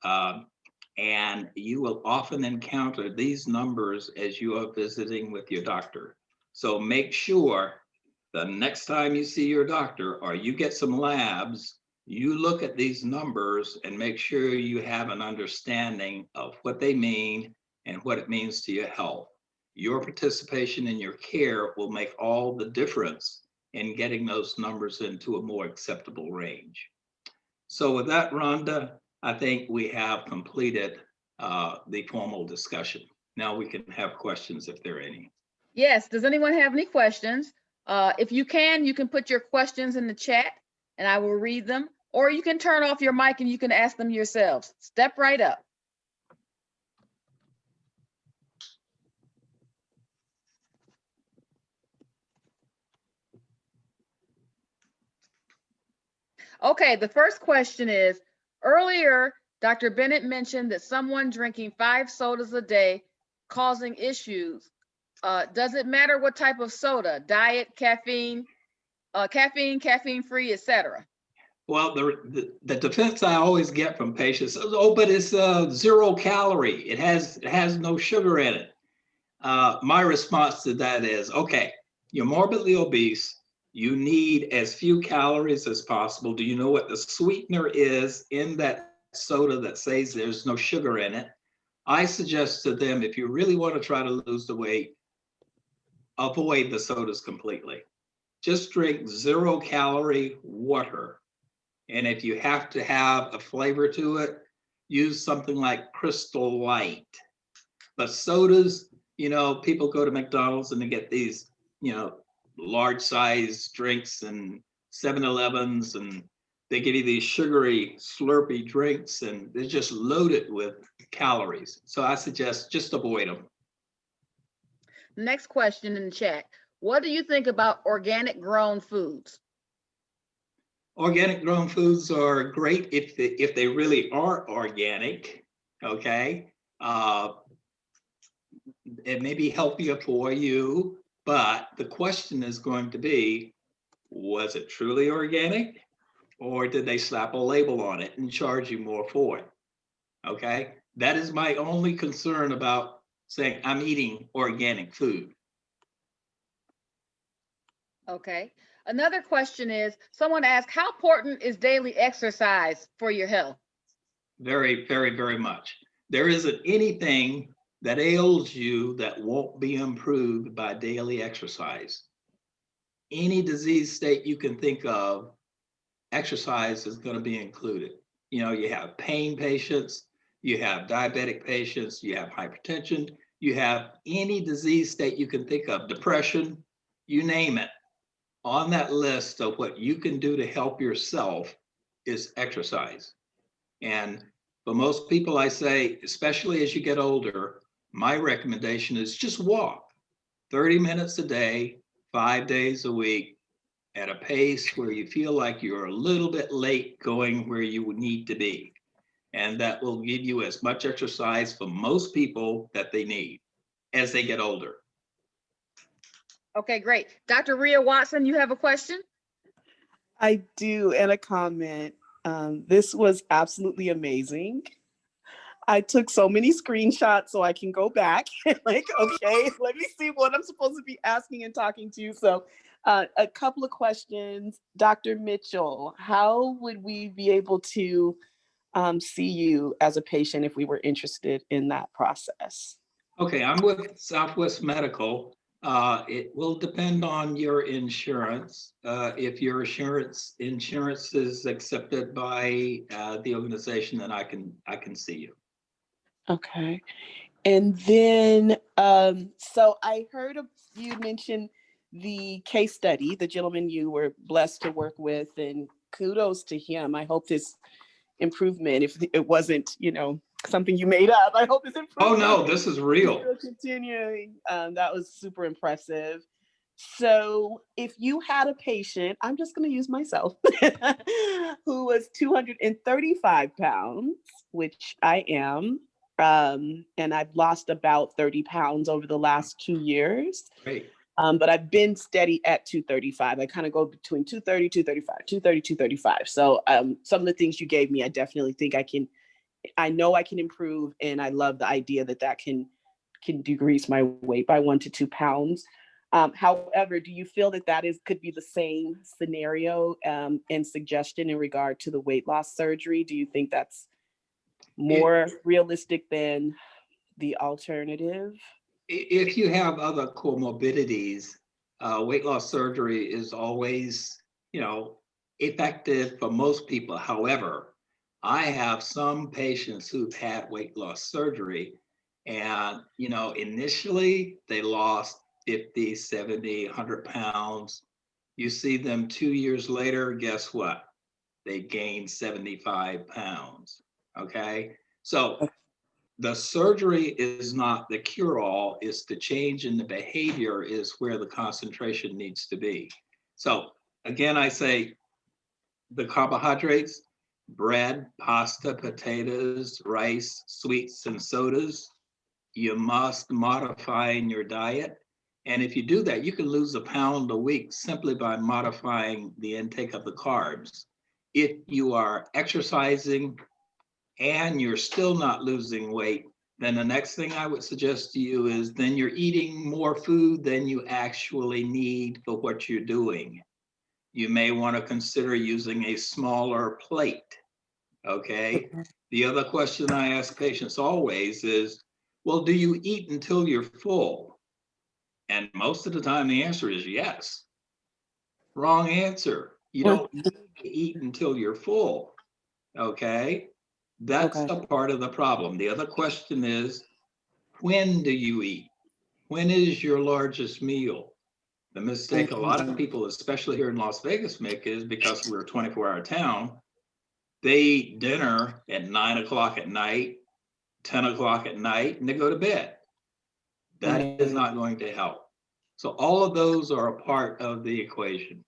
And you will often encounter these numbers as you are visiting with your doctor. So make sure the next time you see your doctor or you get some labs, you look at these numbers and make sure you have an understanding of what they mean and what it means to your health. Your participation in your care will make all the difference in getting those numbers into a more acceptable range. So with that, Rhonda, I think we have completed the formal discussion. Now we can have questions if there are any. Yes, does anyone have any questions? If you can put your questions in the chat and I will read them, or you can turn off your mic and you can ask them yourselves. Step right up. Okay, the first question is, earlier, Dr. Bennett mentioned that someone drinking 5 sodas a day causing issues. Does it matter what type of soda? Diet, caffeine, caffeine-free, etc.? Well, the defense I always get from patients is, oh, but it's 0 calorie. It has no sugar in it. My response to that is, okay, you're morbidly obese. You need as few calories as possible. Do you know what the sweetener is in that soda that says there's no sugar in it? I suggest to them, if you really want to try to lose the weight, avoid the sodas completely. Just drink 0 calorie water. And if you have to have a flavor to it, use something like Crystal Light. But sodas, people go to McDonald's and they get these, large size drinks and 7-Elevens, and they give you these sugary, slurpy drinks, and they're just loaded with calories. So I suggest just avoid them. Next question in the chat. What do you think about organic grown foods? Organic grown foods are great if they really are organic, okay? It may be healthier for you, but the question is going to be, was it truly organic? Or did they slap a label on it and charge you more for it? Okay, that is my only concern about saying I'm eating organic food. Okay. Another question is, someone asked, how important is daily exercise for your health? Very, very, very much. There isn't anything that ails you that won't be improved by daily exercise. Any disease state you can think of, exercise is going to be included. You have pain patients, you have diabetic patients, you have hypertension, you have any disease state you can think of, depression, you name it. On that list of what you can do to help yourself is exercise. And for most people, I say, especially as you get older, my recommendation is just walk 30 minutes a day, 5 days a week, at a pace where you feel like you're a little bit late going where you would need to be. And that will give you as much exercise for most people that they need as they get older. Okay, great. Dr. Rhea Watson, you have a question? I do, and a comment. This was absolutely amazing. I took so many screenshots so I can go back and okay, let me see what I'm supposed to be asking and talking to you. So a couple of questions. Dr. Mitchell, how would we be able to see you as a patient if we were interested in that process? Okay, I'm with Southwest Medical. It will depend on your insurance. If your insurance is accepted by the organization, then I can see you. Okay. And then, so I heard you mention the case study, the gentleman you were blessed to work with, and kudos to him. I hope this improvement, if it wasn't, something you made up, I hope this improvement. Oh no, this is real. Continuing. That was super impressive. So if you had a patient, I'm just going to use myself, who was 235 pounds, which I am, and I've lost about 30 pounds over the last 2 years. Great. But I've been steady at 235. I kind of go between 230, 235, 230, 235. So some of the things you gave me, I definitely think I know I can improve. And I love the idea that can decrease my weight by 1 to 2 pounds. However, do you feel that could be the same scenario and suggestion in regard to the weight loss surgery? Do you think that's more realistic than the alternative? If you have other comorbidities, weight loss surgery is always, effective for most people. However, I have some patients who've had weight loss surgery and, initially they lost 50, 70, 100 pounds. You see them 2 years later, guess what? They gained 75 pounds, okay? So the surgery is not the cure-all, it's the change in the behavior is where the concentration needs to be. So again, I say, the carbohydrates, bread, pasta, potatoes, rice, sweets, and sodas. You must modify in your diet. And if you do that, you can lose 1 pound a week simply by modifying the intake of the carbs. If you are exercising and you're still not losing weight, then the next thing I would suggest to you is then you're eating more food than you actually need for what you're doing. You may want to consider using a smaller plate, okay? The other question I ask patients always is, well, do you eat until you're full? And most of the time the answer is yes. Wrong answer. You don't need to eat until you're full, okay? That's Okay. a part of the problem. The other question is, when do you eat? When is your largest meal? The mistake a lot of people, especially here in Las Vegas, make is because we're a 24-hour town, they eat dinner at 9 o'clock at night, 10 o'clock at night, and they go to bed. That is not going to help. So all of those are a part of the equation.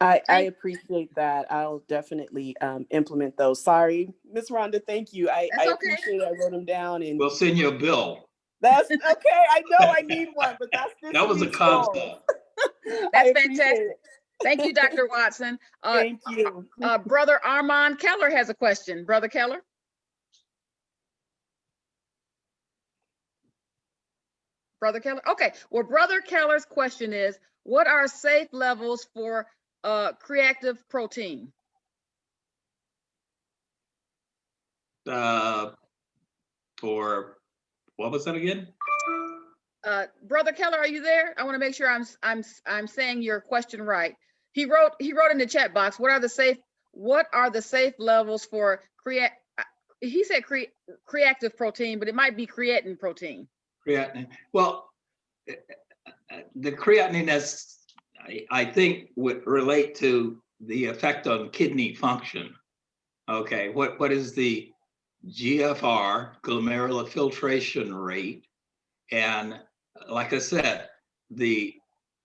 I appreciate that. I'll definitely implement those. Sorry, Miss Rhonda, thank you. I okay. appreciate it. I wrote them down, and We'll send you a bill. that's okay. I know I need one, but that's this That was a week's goal. concept. That's fantastic. Thank you, Dr. Watson. Thank you. Brother Armand Keller has a question. Brother Keller? Brother Keller? Okay. Well, Brother Keller's question is, what are safe levels for creatine protein? For what was that again? Brother Keller, are you there? I want to make sure I'm saying your question right. He wrote in the chat box, what are the safe levels for he said creatine protein, but it might be creatine protein. Creatinine. Well, the creatinine, as I think, would relate to the effect on kidney function. Okay, what is the GFR, glomerular filtration rate? And like I said, the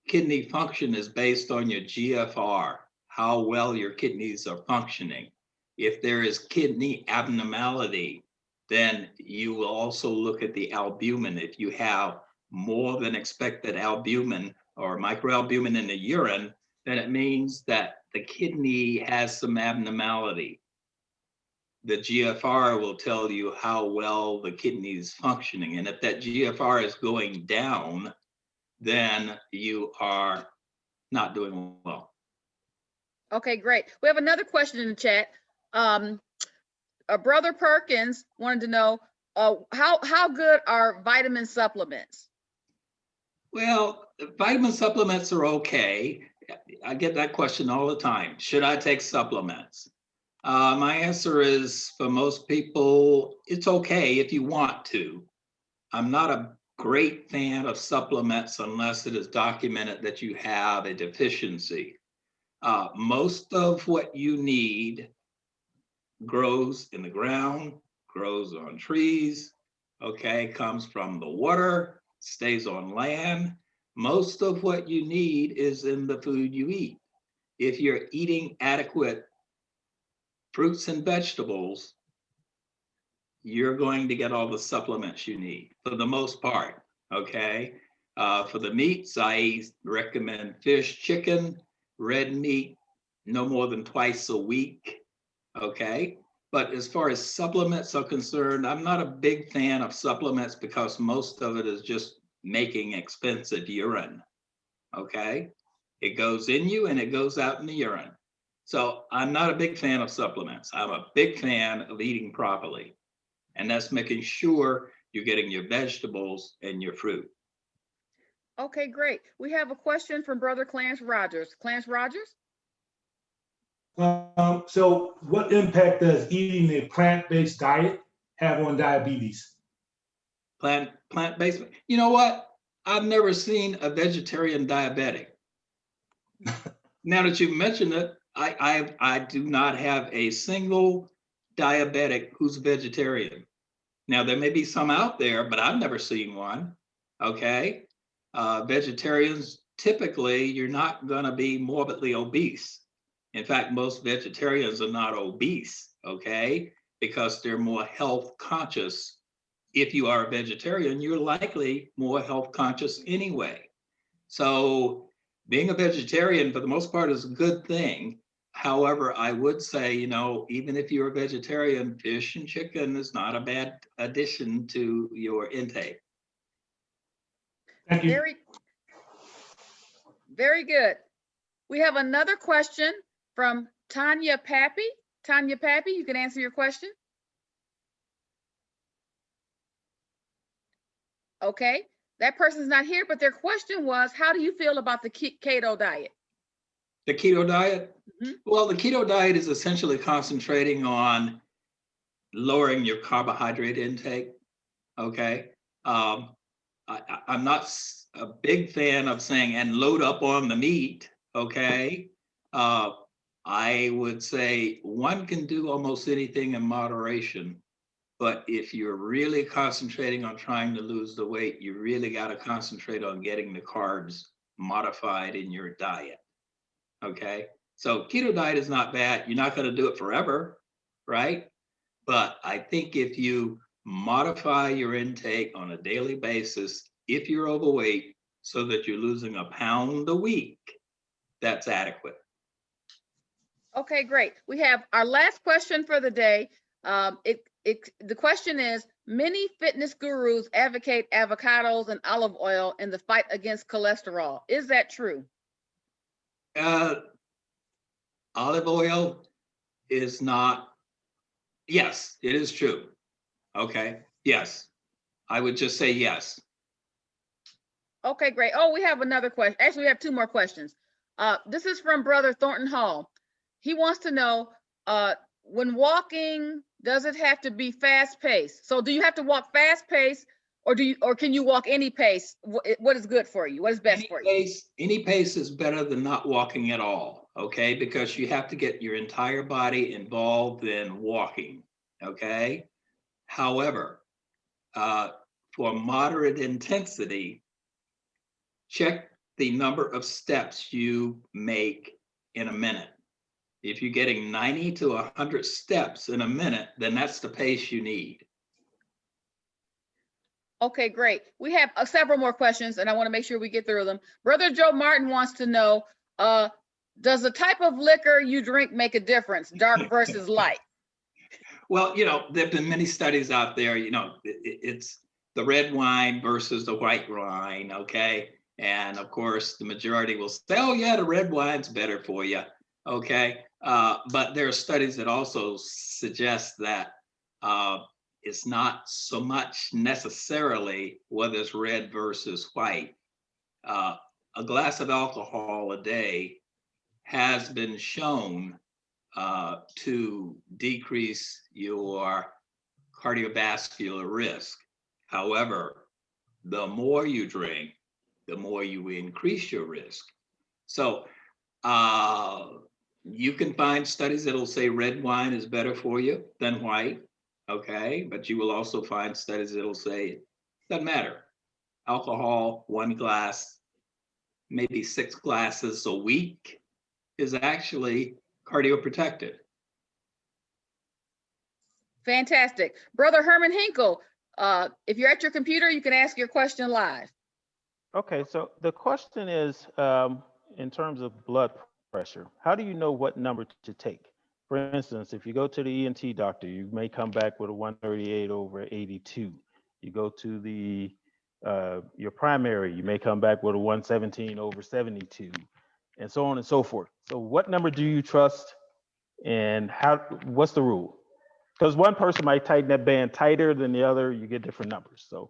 kidney function is based on your GFR, how well your kidneys are functioning. If there is kidney abnormality, then you will also look at the albumin. If you have more than expected albumin or microalbumin in the urine, then it means that the kidney has some abnormality. The GFR will tell you how well the kidney is functioning. And if that GFR is going down, then you are not doing well. Okay, great. We have another question in the chat. Brother Perkins wanted to know, how good are vitamin supplements? Well, vitamin supplements are okay. I get that question all the time. Should I take supplements? My answer is, for most people, it's okay if you want to. I'm not a great fan of supplements unless it is documented that you have a deficiency. Most of what you need grows in the ground, grows on trees, okay, comes from the water, stays on land. Most of what you need is in the food you eat. If you're eating adequate fruits and vegetables, you're going to get all the supplements you need for the most part, okay? For the meats, I recommend fish, chicken, red meat, no more than twice a week, okay? But as far as supplements are concerned, I'm not a big fan of supplements because most of it is just making expensive urine, okay? It goes in you and it goes out in the urine. So I'm not a big fan of supplements. I'm a big fan of eating properly. And that's making sure you're getting your vegetables and your fruit. Okay, great. We have a question from Brother Clarence Rogers. Clarence Rogers? So what impact does eating a plant-based diet have on diabetes? Plant-based? You know what? I've never seen a vegetarian diabetic. Now that you mentioned it, I do not have a single diabetic who's vegetarian. Now, there may be some out there, but I've never seen one, okay? Vegetarians, typically, you're not gonna be morbidly obese. In fact, most vegetarians are not obese, okay? Because they're more health conscious. If you are a vegetarian, you're likely more health conscious anyway. So being a vegetarian for the most part is a good thing. However, I would say, even if you're a vegetarian, fish and chicken is not a bad addition to your intake. Thank you. Very, very good. We have another question from Tanya Pappy. Tanya Pappy, you can answer your question. Okay, that person's not here, but their question was, how do you feel about the keto diet? The keto diet? Mhm. Well, the keto diet is essentially concentrating on lowering your carbohydrate intake, okay? I'm not a big fan of saying, and load up on the meat, okay? I would say one can do almost anything in moderation, but if you're really concentrating on trying to lose the weight, you really got to concentrate on getting the carbs modified in your diet, okay? So keto diet is not bad. You're not going to do it forever, right? But I think if you modify your intake on a daily basis, if you're overweight, so that you're losing a pound a week, that's adequate. Okay, great. We have our last question for the day. The question is, many fitness gurus advocate avocados and olive oil in the fight against cholesterol. Is that true? Olive oil is not, yes, it is true. Okay, yes. I would just say yes. Okay, great. Oh, we have another question. Actually, we have two more questions. This is from Brother Thornton Hall. He wants to know, when walking, does it have to be fast paced? So do you have to walk fast paced, or can you walk any pace? What is good for you? What is best for you? Any pace is better than not walking at all, okay? Because you have to get your entire body involved in walking, okay? However, for moderate intensity, check the number of steps you make in a minute. If you're getting 90 to 100 steps in a minute, then that's the pace you need. Okay, great. We have several more questions, and I want to make sure we get through them. Brother Joe Martin wants to know, does the type of liquor you drink make a difference, dark versus light? Well, there have been many studies out there, it's the red wine versus the white wine, okay? And of course, the majority will say, oh yeah, the red wine's better for you, okay? But there are studies that also suggest that it's not so much necessarily whether it's red versus white. A glass of alcohol a day has been shown to decrease your cardiovascular risk. However, the more you drink, the more you increase your risk. So you can find studies that'll say red wine is better for you than white, okay? But you will also find studies that'll say it doesn't matter. Alcohol, 1 glass, maybe 6 glasses a week is actually cardioprotective. Fantastic. Brother Herman Hinkle, if you're at your computer, you can ask your question live. Okay, so the question is, in terms of blood pressure, how do you know what number to take? For instance, if you go to the ENT doctor, you may come back with a 138/82. You go to the your primary, you may come back with a 117/72, and so on and so forth. So what number do you trust, and what's the rule? Because one person might tighten that band tighter than the other, you get different numbers. So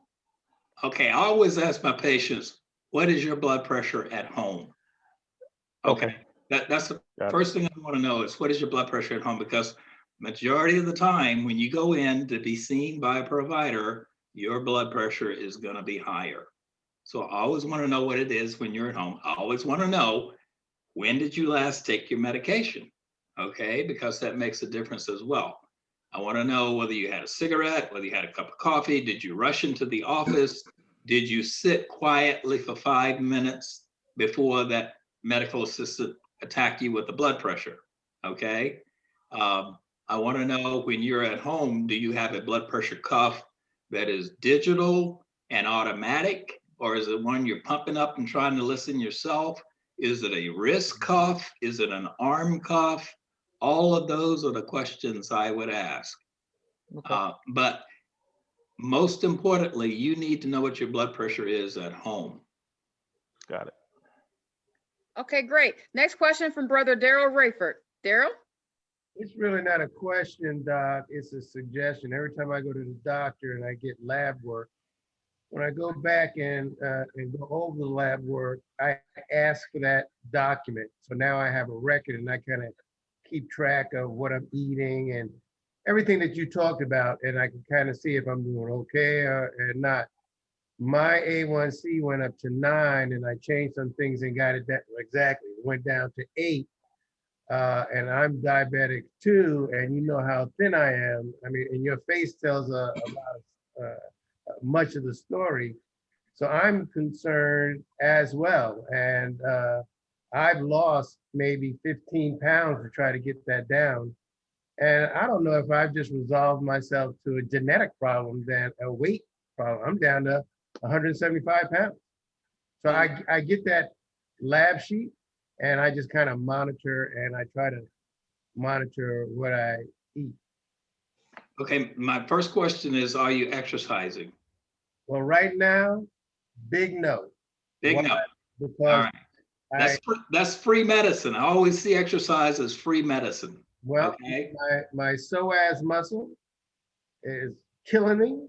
okay, I always ask my patients, what is your blood pressure at home? Okay. That's the first thing I want to know is, what is your blood pressure at home? Because majority of the time when you go in to be seen by a provider, your blood pressure is going to be higher. So I always want to know what it is when you're at home. I always want to know, when did you last take your medication? Okay, because that makes a difference as well. I want to know whether you had a cigarette, whether you had a cup of coffee, did you rush into the office? Did you sit quietly for 5 minutes before that medical assistant attacked you with the blood pressure? okay? I want to know, when you're at home, do you have a blood pressure cuff that is digital and automatic, or is it one you're pumping up and trying to listen yourself? Is it a wrist cuff? Is it an arm cuff? All of those are the questions I would ask. Okay. But most importantly, you need to know what your blood pressure is at home. Got it. Okay, great. Next question from Brother Daryl Rayford. Daryl? It's really not a question, Doc. It's a suggestion. Every time I go to the doctor and I get lab work, when I go back and go over the lab work, I ask for that document. So now I have a record and I kind of keep track of what I'm eating and everything that you talked about, and I can kind of see if I'm doing okay or not. My A1C went up to 9, and I changed some things and got it that exactly. It went down to 8. And I'm diabetic too, and you know how thin I am. I mean, and your face tells a lot of much of the story. So I'm concerned as well. And I've lost maybe 15 pounds to try to get that down. And I don't know if I've just resolved myself to a genetic problem than a weight problem. I'm down to 175 pounds. So I get that lab sheet and I just kind of monitor, and I try to monitor what I eat. Okay, my first question is, are you exercising? Well, right now, big no. Big Why? no. Because All right. That's free medicine. I always see exercise as free medicine. well, Okay. my psoas muscle is killing me.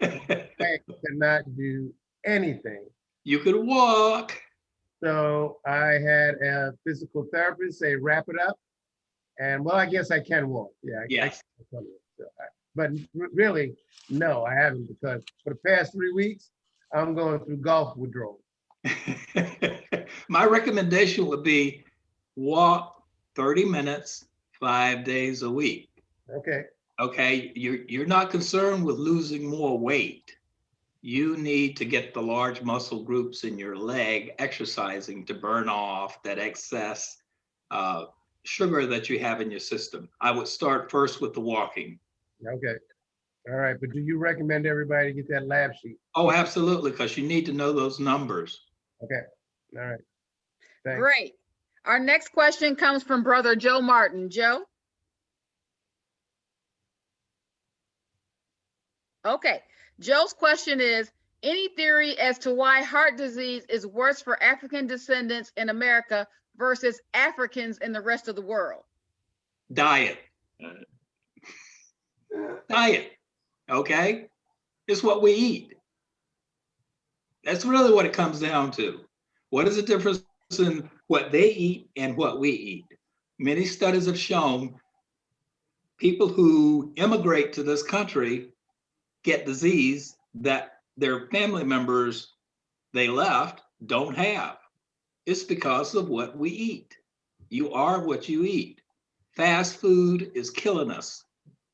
I cannot do anything. You could walk. So I had a physical therapist say, wrap it up. And well, I guess I can walk. Yeah. Yes. But really, no, I haven't, because for the past 3 weeks, I'm going through golf withdrawal. My recommendation would be walk 30 minutes, 5 days a week. Okay. Okay, you're not concerned with losing more weight. You need to get the large muscle groups in your leg exercising to burn off that excess sugar that you have in your system. I would start first with the walking. Okay. All right. But do you recommend everybody get that lab sheet? Oh, absolutely, because you need to know those numbers. Okay. All right. Thanks. Great. Our next question comes from Brother Joe Martin. Joe? Okay. Joe's question is, any theory as to why heart disease is worse for African descendants in America versus Africans in the rest of the world? Diet. Diet. Okay? It's what we eat. That's really what it comes down to. What is the difference in what they eat and what we eat? Many studies have shown people who immigrate to this country get disease that their family members they left don't have. It's because of what we eat. You are what you eat. Fast food is killing us,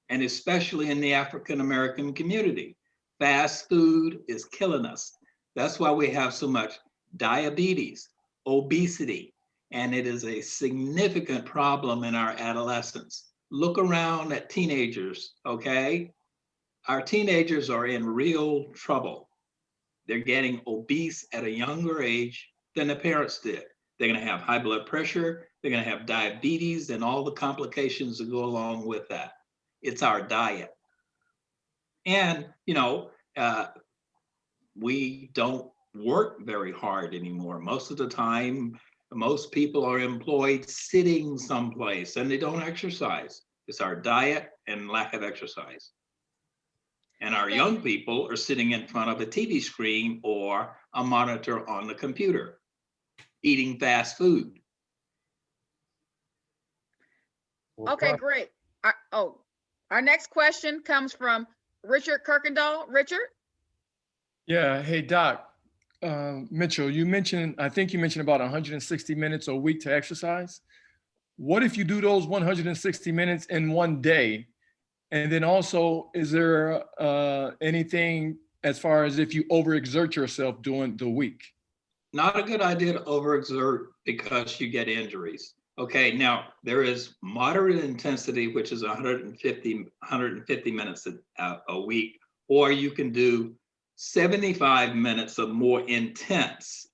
and especially in the African American community. Fast food is killing us. That's why we have so much diabetes, obesity, and it is a significant problem in our adolescents. Look around at teenagers, okay? Our teenagers are in real trouble. They're getting obese at a younger age than the parents did. They're going to have high blood pressure, they're going to have diabetes, and all the complications that go along with that. It's our diet. And, we don't work very hard anymore. Most of the time, most people are employed sitting someplace and they don't exercise. It's our diet and lack of exercise. And our young people are sitting in front of a TV screen or a monitor on the computer, eating fast food. Okay, great. Our next question comes from Richard Kirkendall. Richard? Yeah. Hey, Doc. Mitchell, I think you mentioned about 160 minutes a week to exercise. What if you do those 160 minutes in one day? And then also, is there anything as far as if you overexert yourself during the week? Not a good idea to overexert because you get injuries. Okay, now there is moderate intensity, which is 150 minutes a week, or you can do 75 minutes of more intense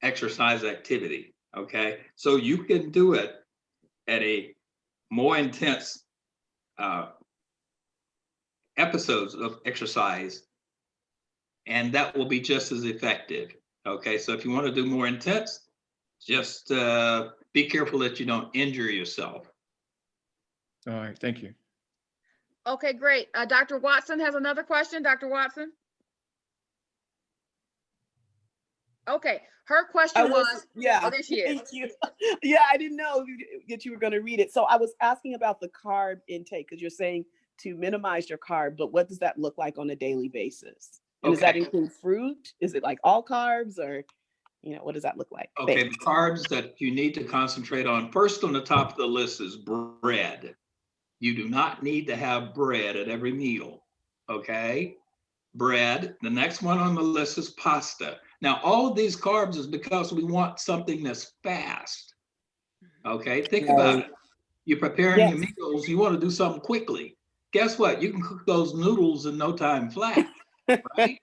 exercise activity. Okay, so you can do it at a more intense episodes of exercise, and that will be just as effective. Okay, so if you want to do more intense, just be careful that you don't injure yourself. All right, thank you. Okay, great. Dr. Watson has another question. Dr. Watson? Okay, her question was, yeah. oh, there she is. Thank you. Yeah, I didn't know that you were going to read it. So I was asking about the carb intake, because you're saying to minimize your carb, but what does that look like on a daily basis? And does that include fruit? Is it like all carbs, or, what does that look like? Okay, Thanks. the carbs that you need to concentrate on, first on the top of the list is bread. You do not need to have bread at every meal, okay? Bread. The next one on the list is pasta. Now, all of these carbs is because we want something that's fast, okay? Think about it. You're preparing your meals, you want to do something quickly. Guess what? You can cook those noodles in no time flat, right?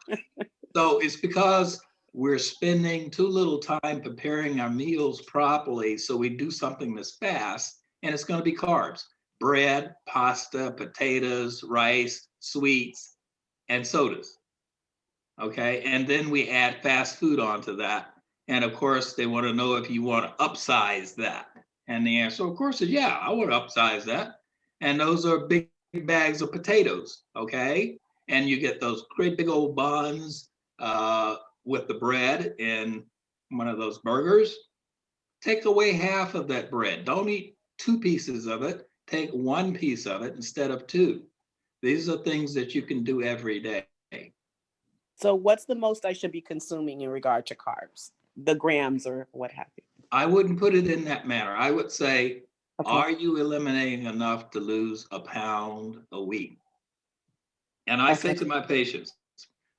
So it's because we're spending too little time preparing our meals properly, so we do something that's fast, and it's going to be carbs: bread, pasta, potatoes, rice, sweets, and sodas. Okay, and then we add fast food onto that. And of course, they want to know if you want to upsize that. And the answer, of course, is yeah, I want to upsize that. And those are big bags of potatoes, okay? And you get those great big old buns with the bread in one of those burgers. Take away half of that bread. Don't eat 2 pieces of it. Take 1 piece of it instead of 2. These are things that you can do every day. So what's the most I should be consuming in regard to carbs? The grams or what have you? I wouldn't put it in that manner. I would say, are you eliminating enough to lose a pound a week? And I say to my patients,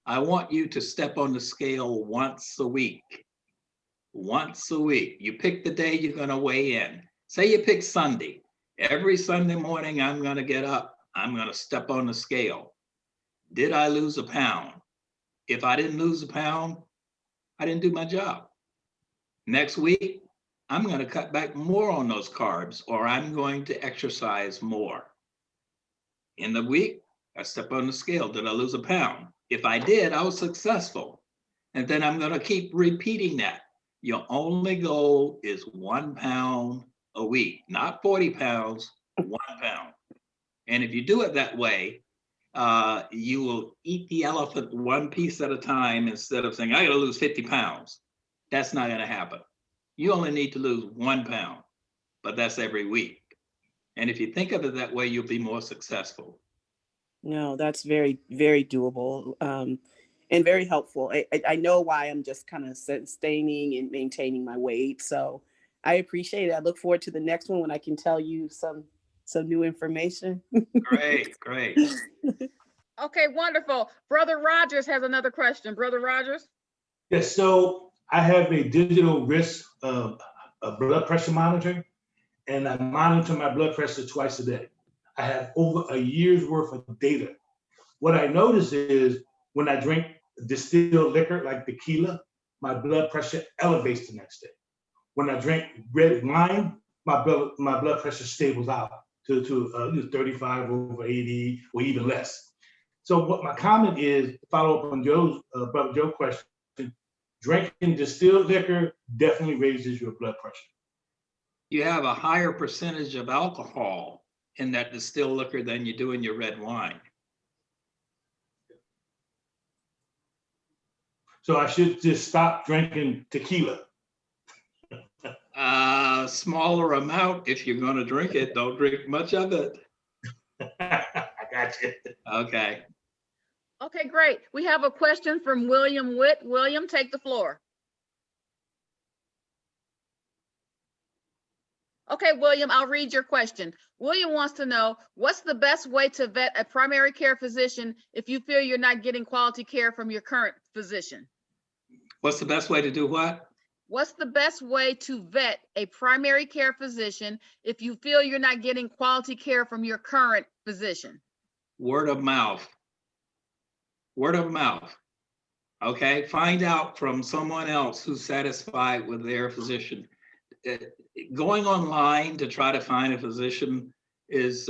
I want you to step on the scale once a week. Once a week. You pick the day you're going to weigh in. Say you pick Sunday. Every Sunday morning, I'm going to get up. I'm going to step on the scale. Did I lose a pound? If I didn't lose a pound, I didn't do my job. Next week, I'm going to cut back more on those carbs, or I'm going to exercise more. In the week, I step on the scale. Did I lose a pound? If I did, I was successful. And then I'm going to keep repeating that. Your only goal is 1 pound a week, not 40 pounds, 1 pound. And if you do it that way, you will eat the elephant 1 piece at a time instead of saying, I got to lose 50 pounds. That's not going to happen. You only need to lose 1 pound, but that's every week. And if you think of it that way, you'll be more successful. No, that's very, very doable and very helpful. I know why I'm just kind of sustaining and maintaining my weight. So I appreciate it. I look forward to the next one when I can tell you some new information. Great, great. Okay, wonderful. Brother Rogers has another question. Brother Rogers? Yes, so I have a digital risk of blood pressure monitoring, and I monitor my blood pressure twice a day. I have over a year's worth of data. What I notice is when I drink distilled liquor like tequila, my blood pressure elevates the next day. When I drink red wine, my blood pressure stables out to 35 over 80 or even less. So what my comment is, follow up on Brother Joe's question, drinking distilled liquor definitely raises your blood pressure. You have a higher percentage of alcohol in that distilled liquor than you do in your red wine. So I should just stop drinking tequila. Smaller amount if you're going to drink it. Don't drink much of it. I got you. Okay. Okay, great. We have a question from William Witt. William, take the floor. Okay, William, I'll read your question. William wants to know, what's the best way to vet a primary care physician if you feel you're not getting quality care from your current physician? What's the best way to do what? What's the best way to vet a primary care physician if you feel you're not getting quality care from your current physician? Word of mouth. Word of mouth. Okay, find out from someone else who's satisfied with their physician. Going online to try to find a physician is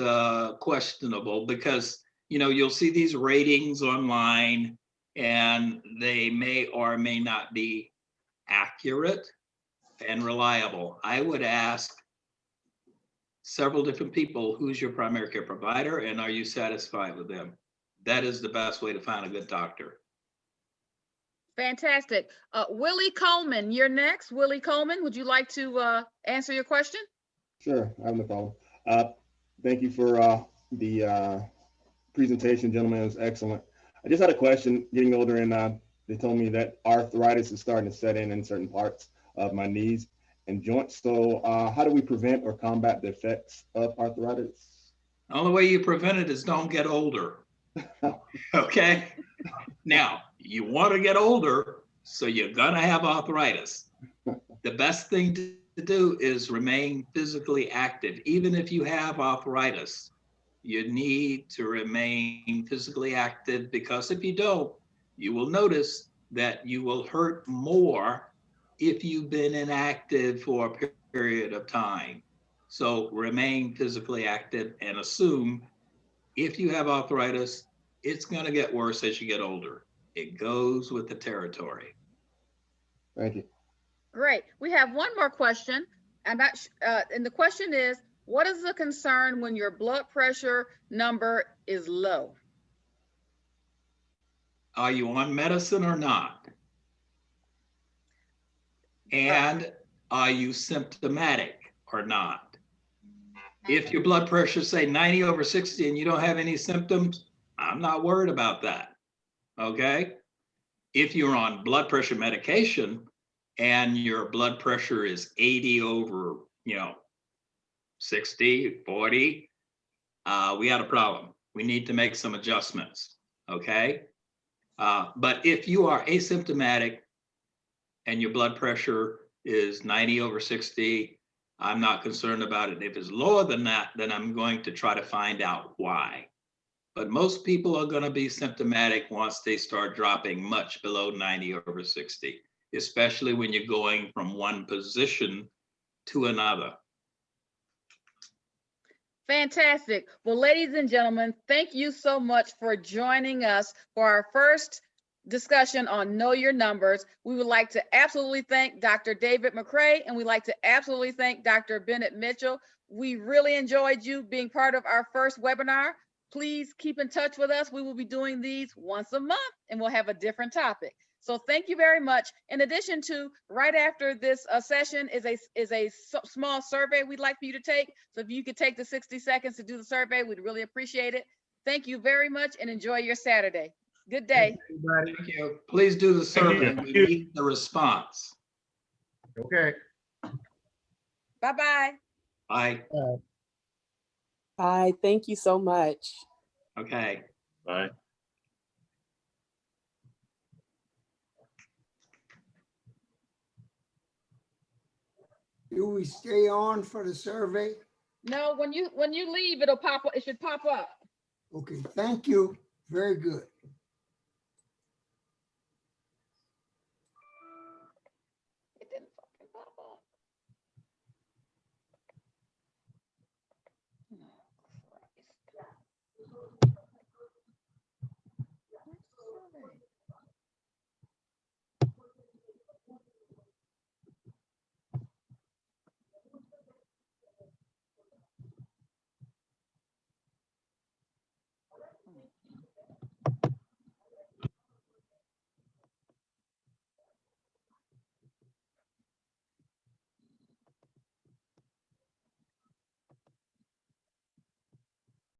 questionable because, you know, you'll see these ratings online and they may or may not be accurate and reliable. I would ask several different people, who's your primary care provider and are you satisfied with them? That is the best way to find a good doctor. Fantastic. Willie Coleman, you're next. Willie Coleman, would you like to answer your question? Sure, I have no problem. Thank you for the presentation, gentlemen. It was excellent. I just had a question. Getting older, and they told me that arthritis is starting to set in certain parts of my knees and joints. So how do we prevent or combat the effects of arthritis? The only way you prevent it is don't get older. Okay. Now, you want to get older, so you're going to have arthritis. The best thing to do is remain physically active. Even if you have arthritis, you need to remain physically active, because if you don't, you will notice that you will hurt more if you've been inactive for a period of time. So remain physically active and assume if you have arthritis, it's going to get worse as you get older. It goes with the territory. Thank you. Great. We have one more question. And the question is, what is the concern when your blood pressure number is low? Are you on medicine or not? And are you symptomatic or not? If your blood pressure say 90/60 and you don't have any symptoms, I'm not worried about that. Okay. If you're on blood pressure medication and your blood pressure is 80/60, 40, we got a problem. We need to make some adjustments. Okay. But if you are asymptomatic and your blood pressure is 90/60, I'm not concerned about it. If it's lower than that, then I'm going to try to find out why. But most people are going to be symptomatic once they start dropping much below 90/60, especially when you're going from one position to another. Fantastic. Well, ladies and gentlemen, thank you so much for joining us for our first discussion on Know Your Numbers. We would like to absolutely thank Dr. David McCray, and we'd like to absolutely thank Dr. Bennett Mitchell. We really enjoyed you being part of our first webinar. Please keep in touch with us. We will be doing these once a month and we'll have a different topic. So thank you very much. In addition to, right after this session is a small survey we'd like for you to take. So if you could take the 60 seconds to do the survey, we'd really appreciate it. Thank you very much and enjoy your Saturday. Good day. Thank you. Please do the survey. We need the response. Okay. Bye-bye. Bye. Bye. Thank you so much. Okay. Bye. Do we stay on for the survey? No, when you leave, it'll pop up. It should pop up. Okay, thank you. Very good. It didn't fucking pop up. Oh, Christ.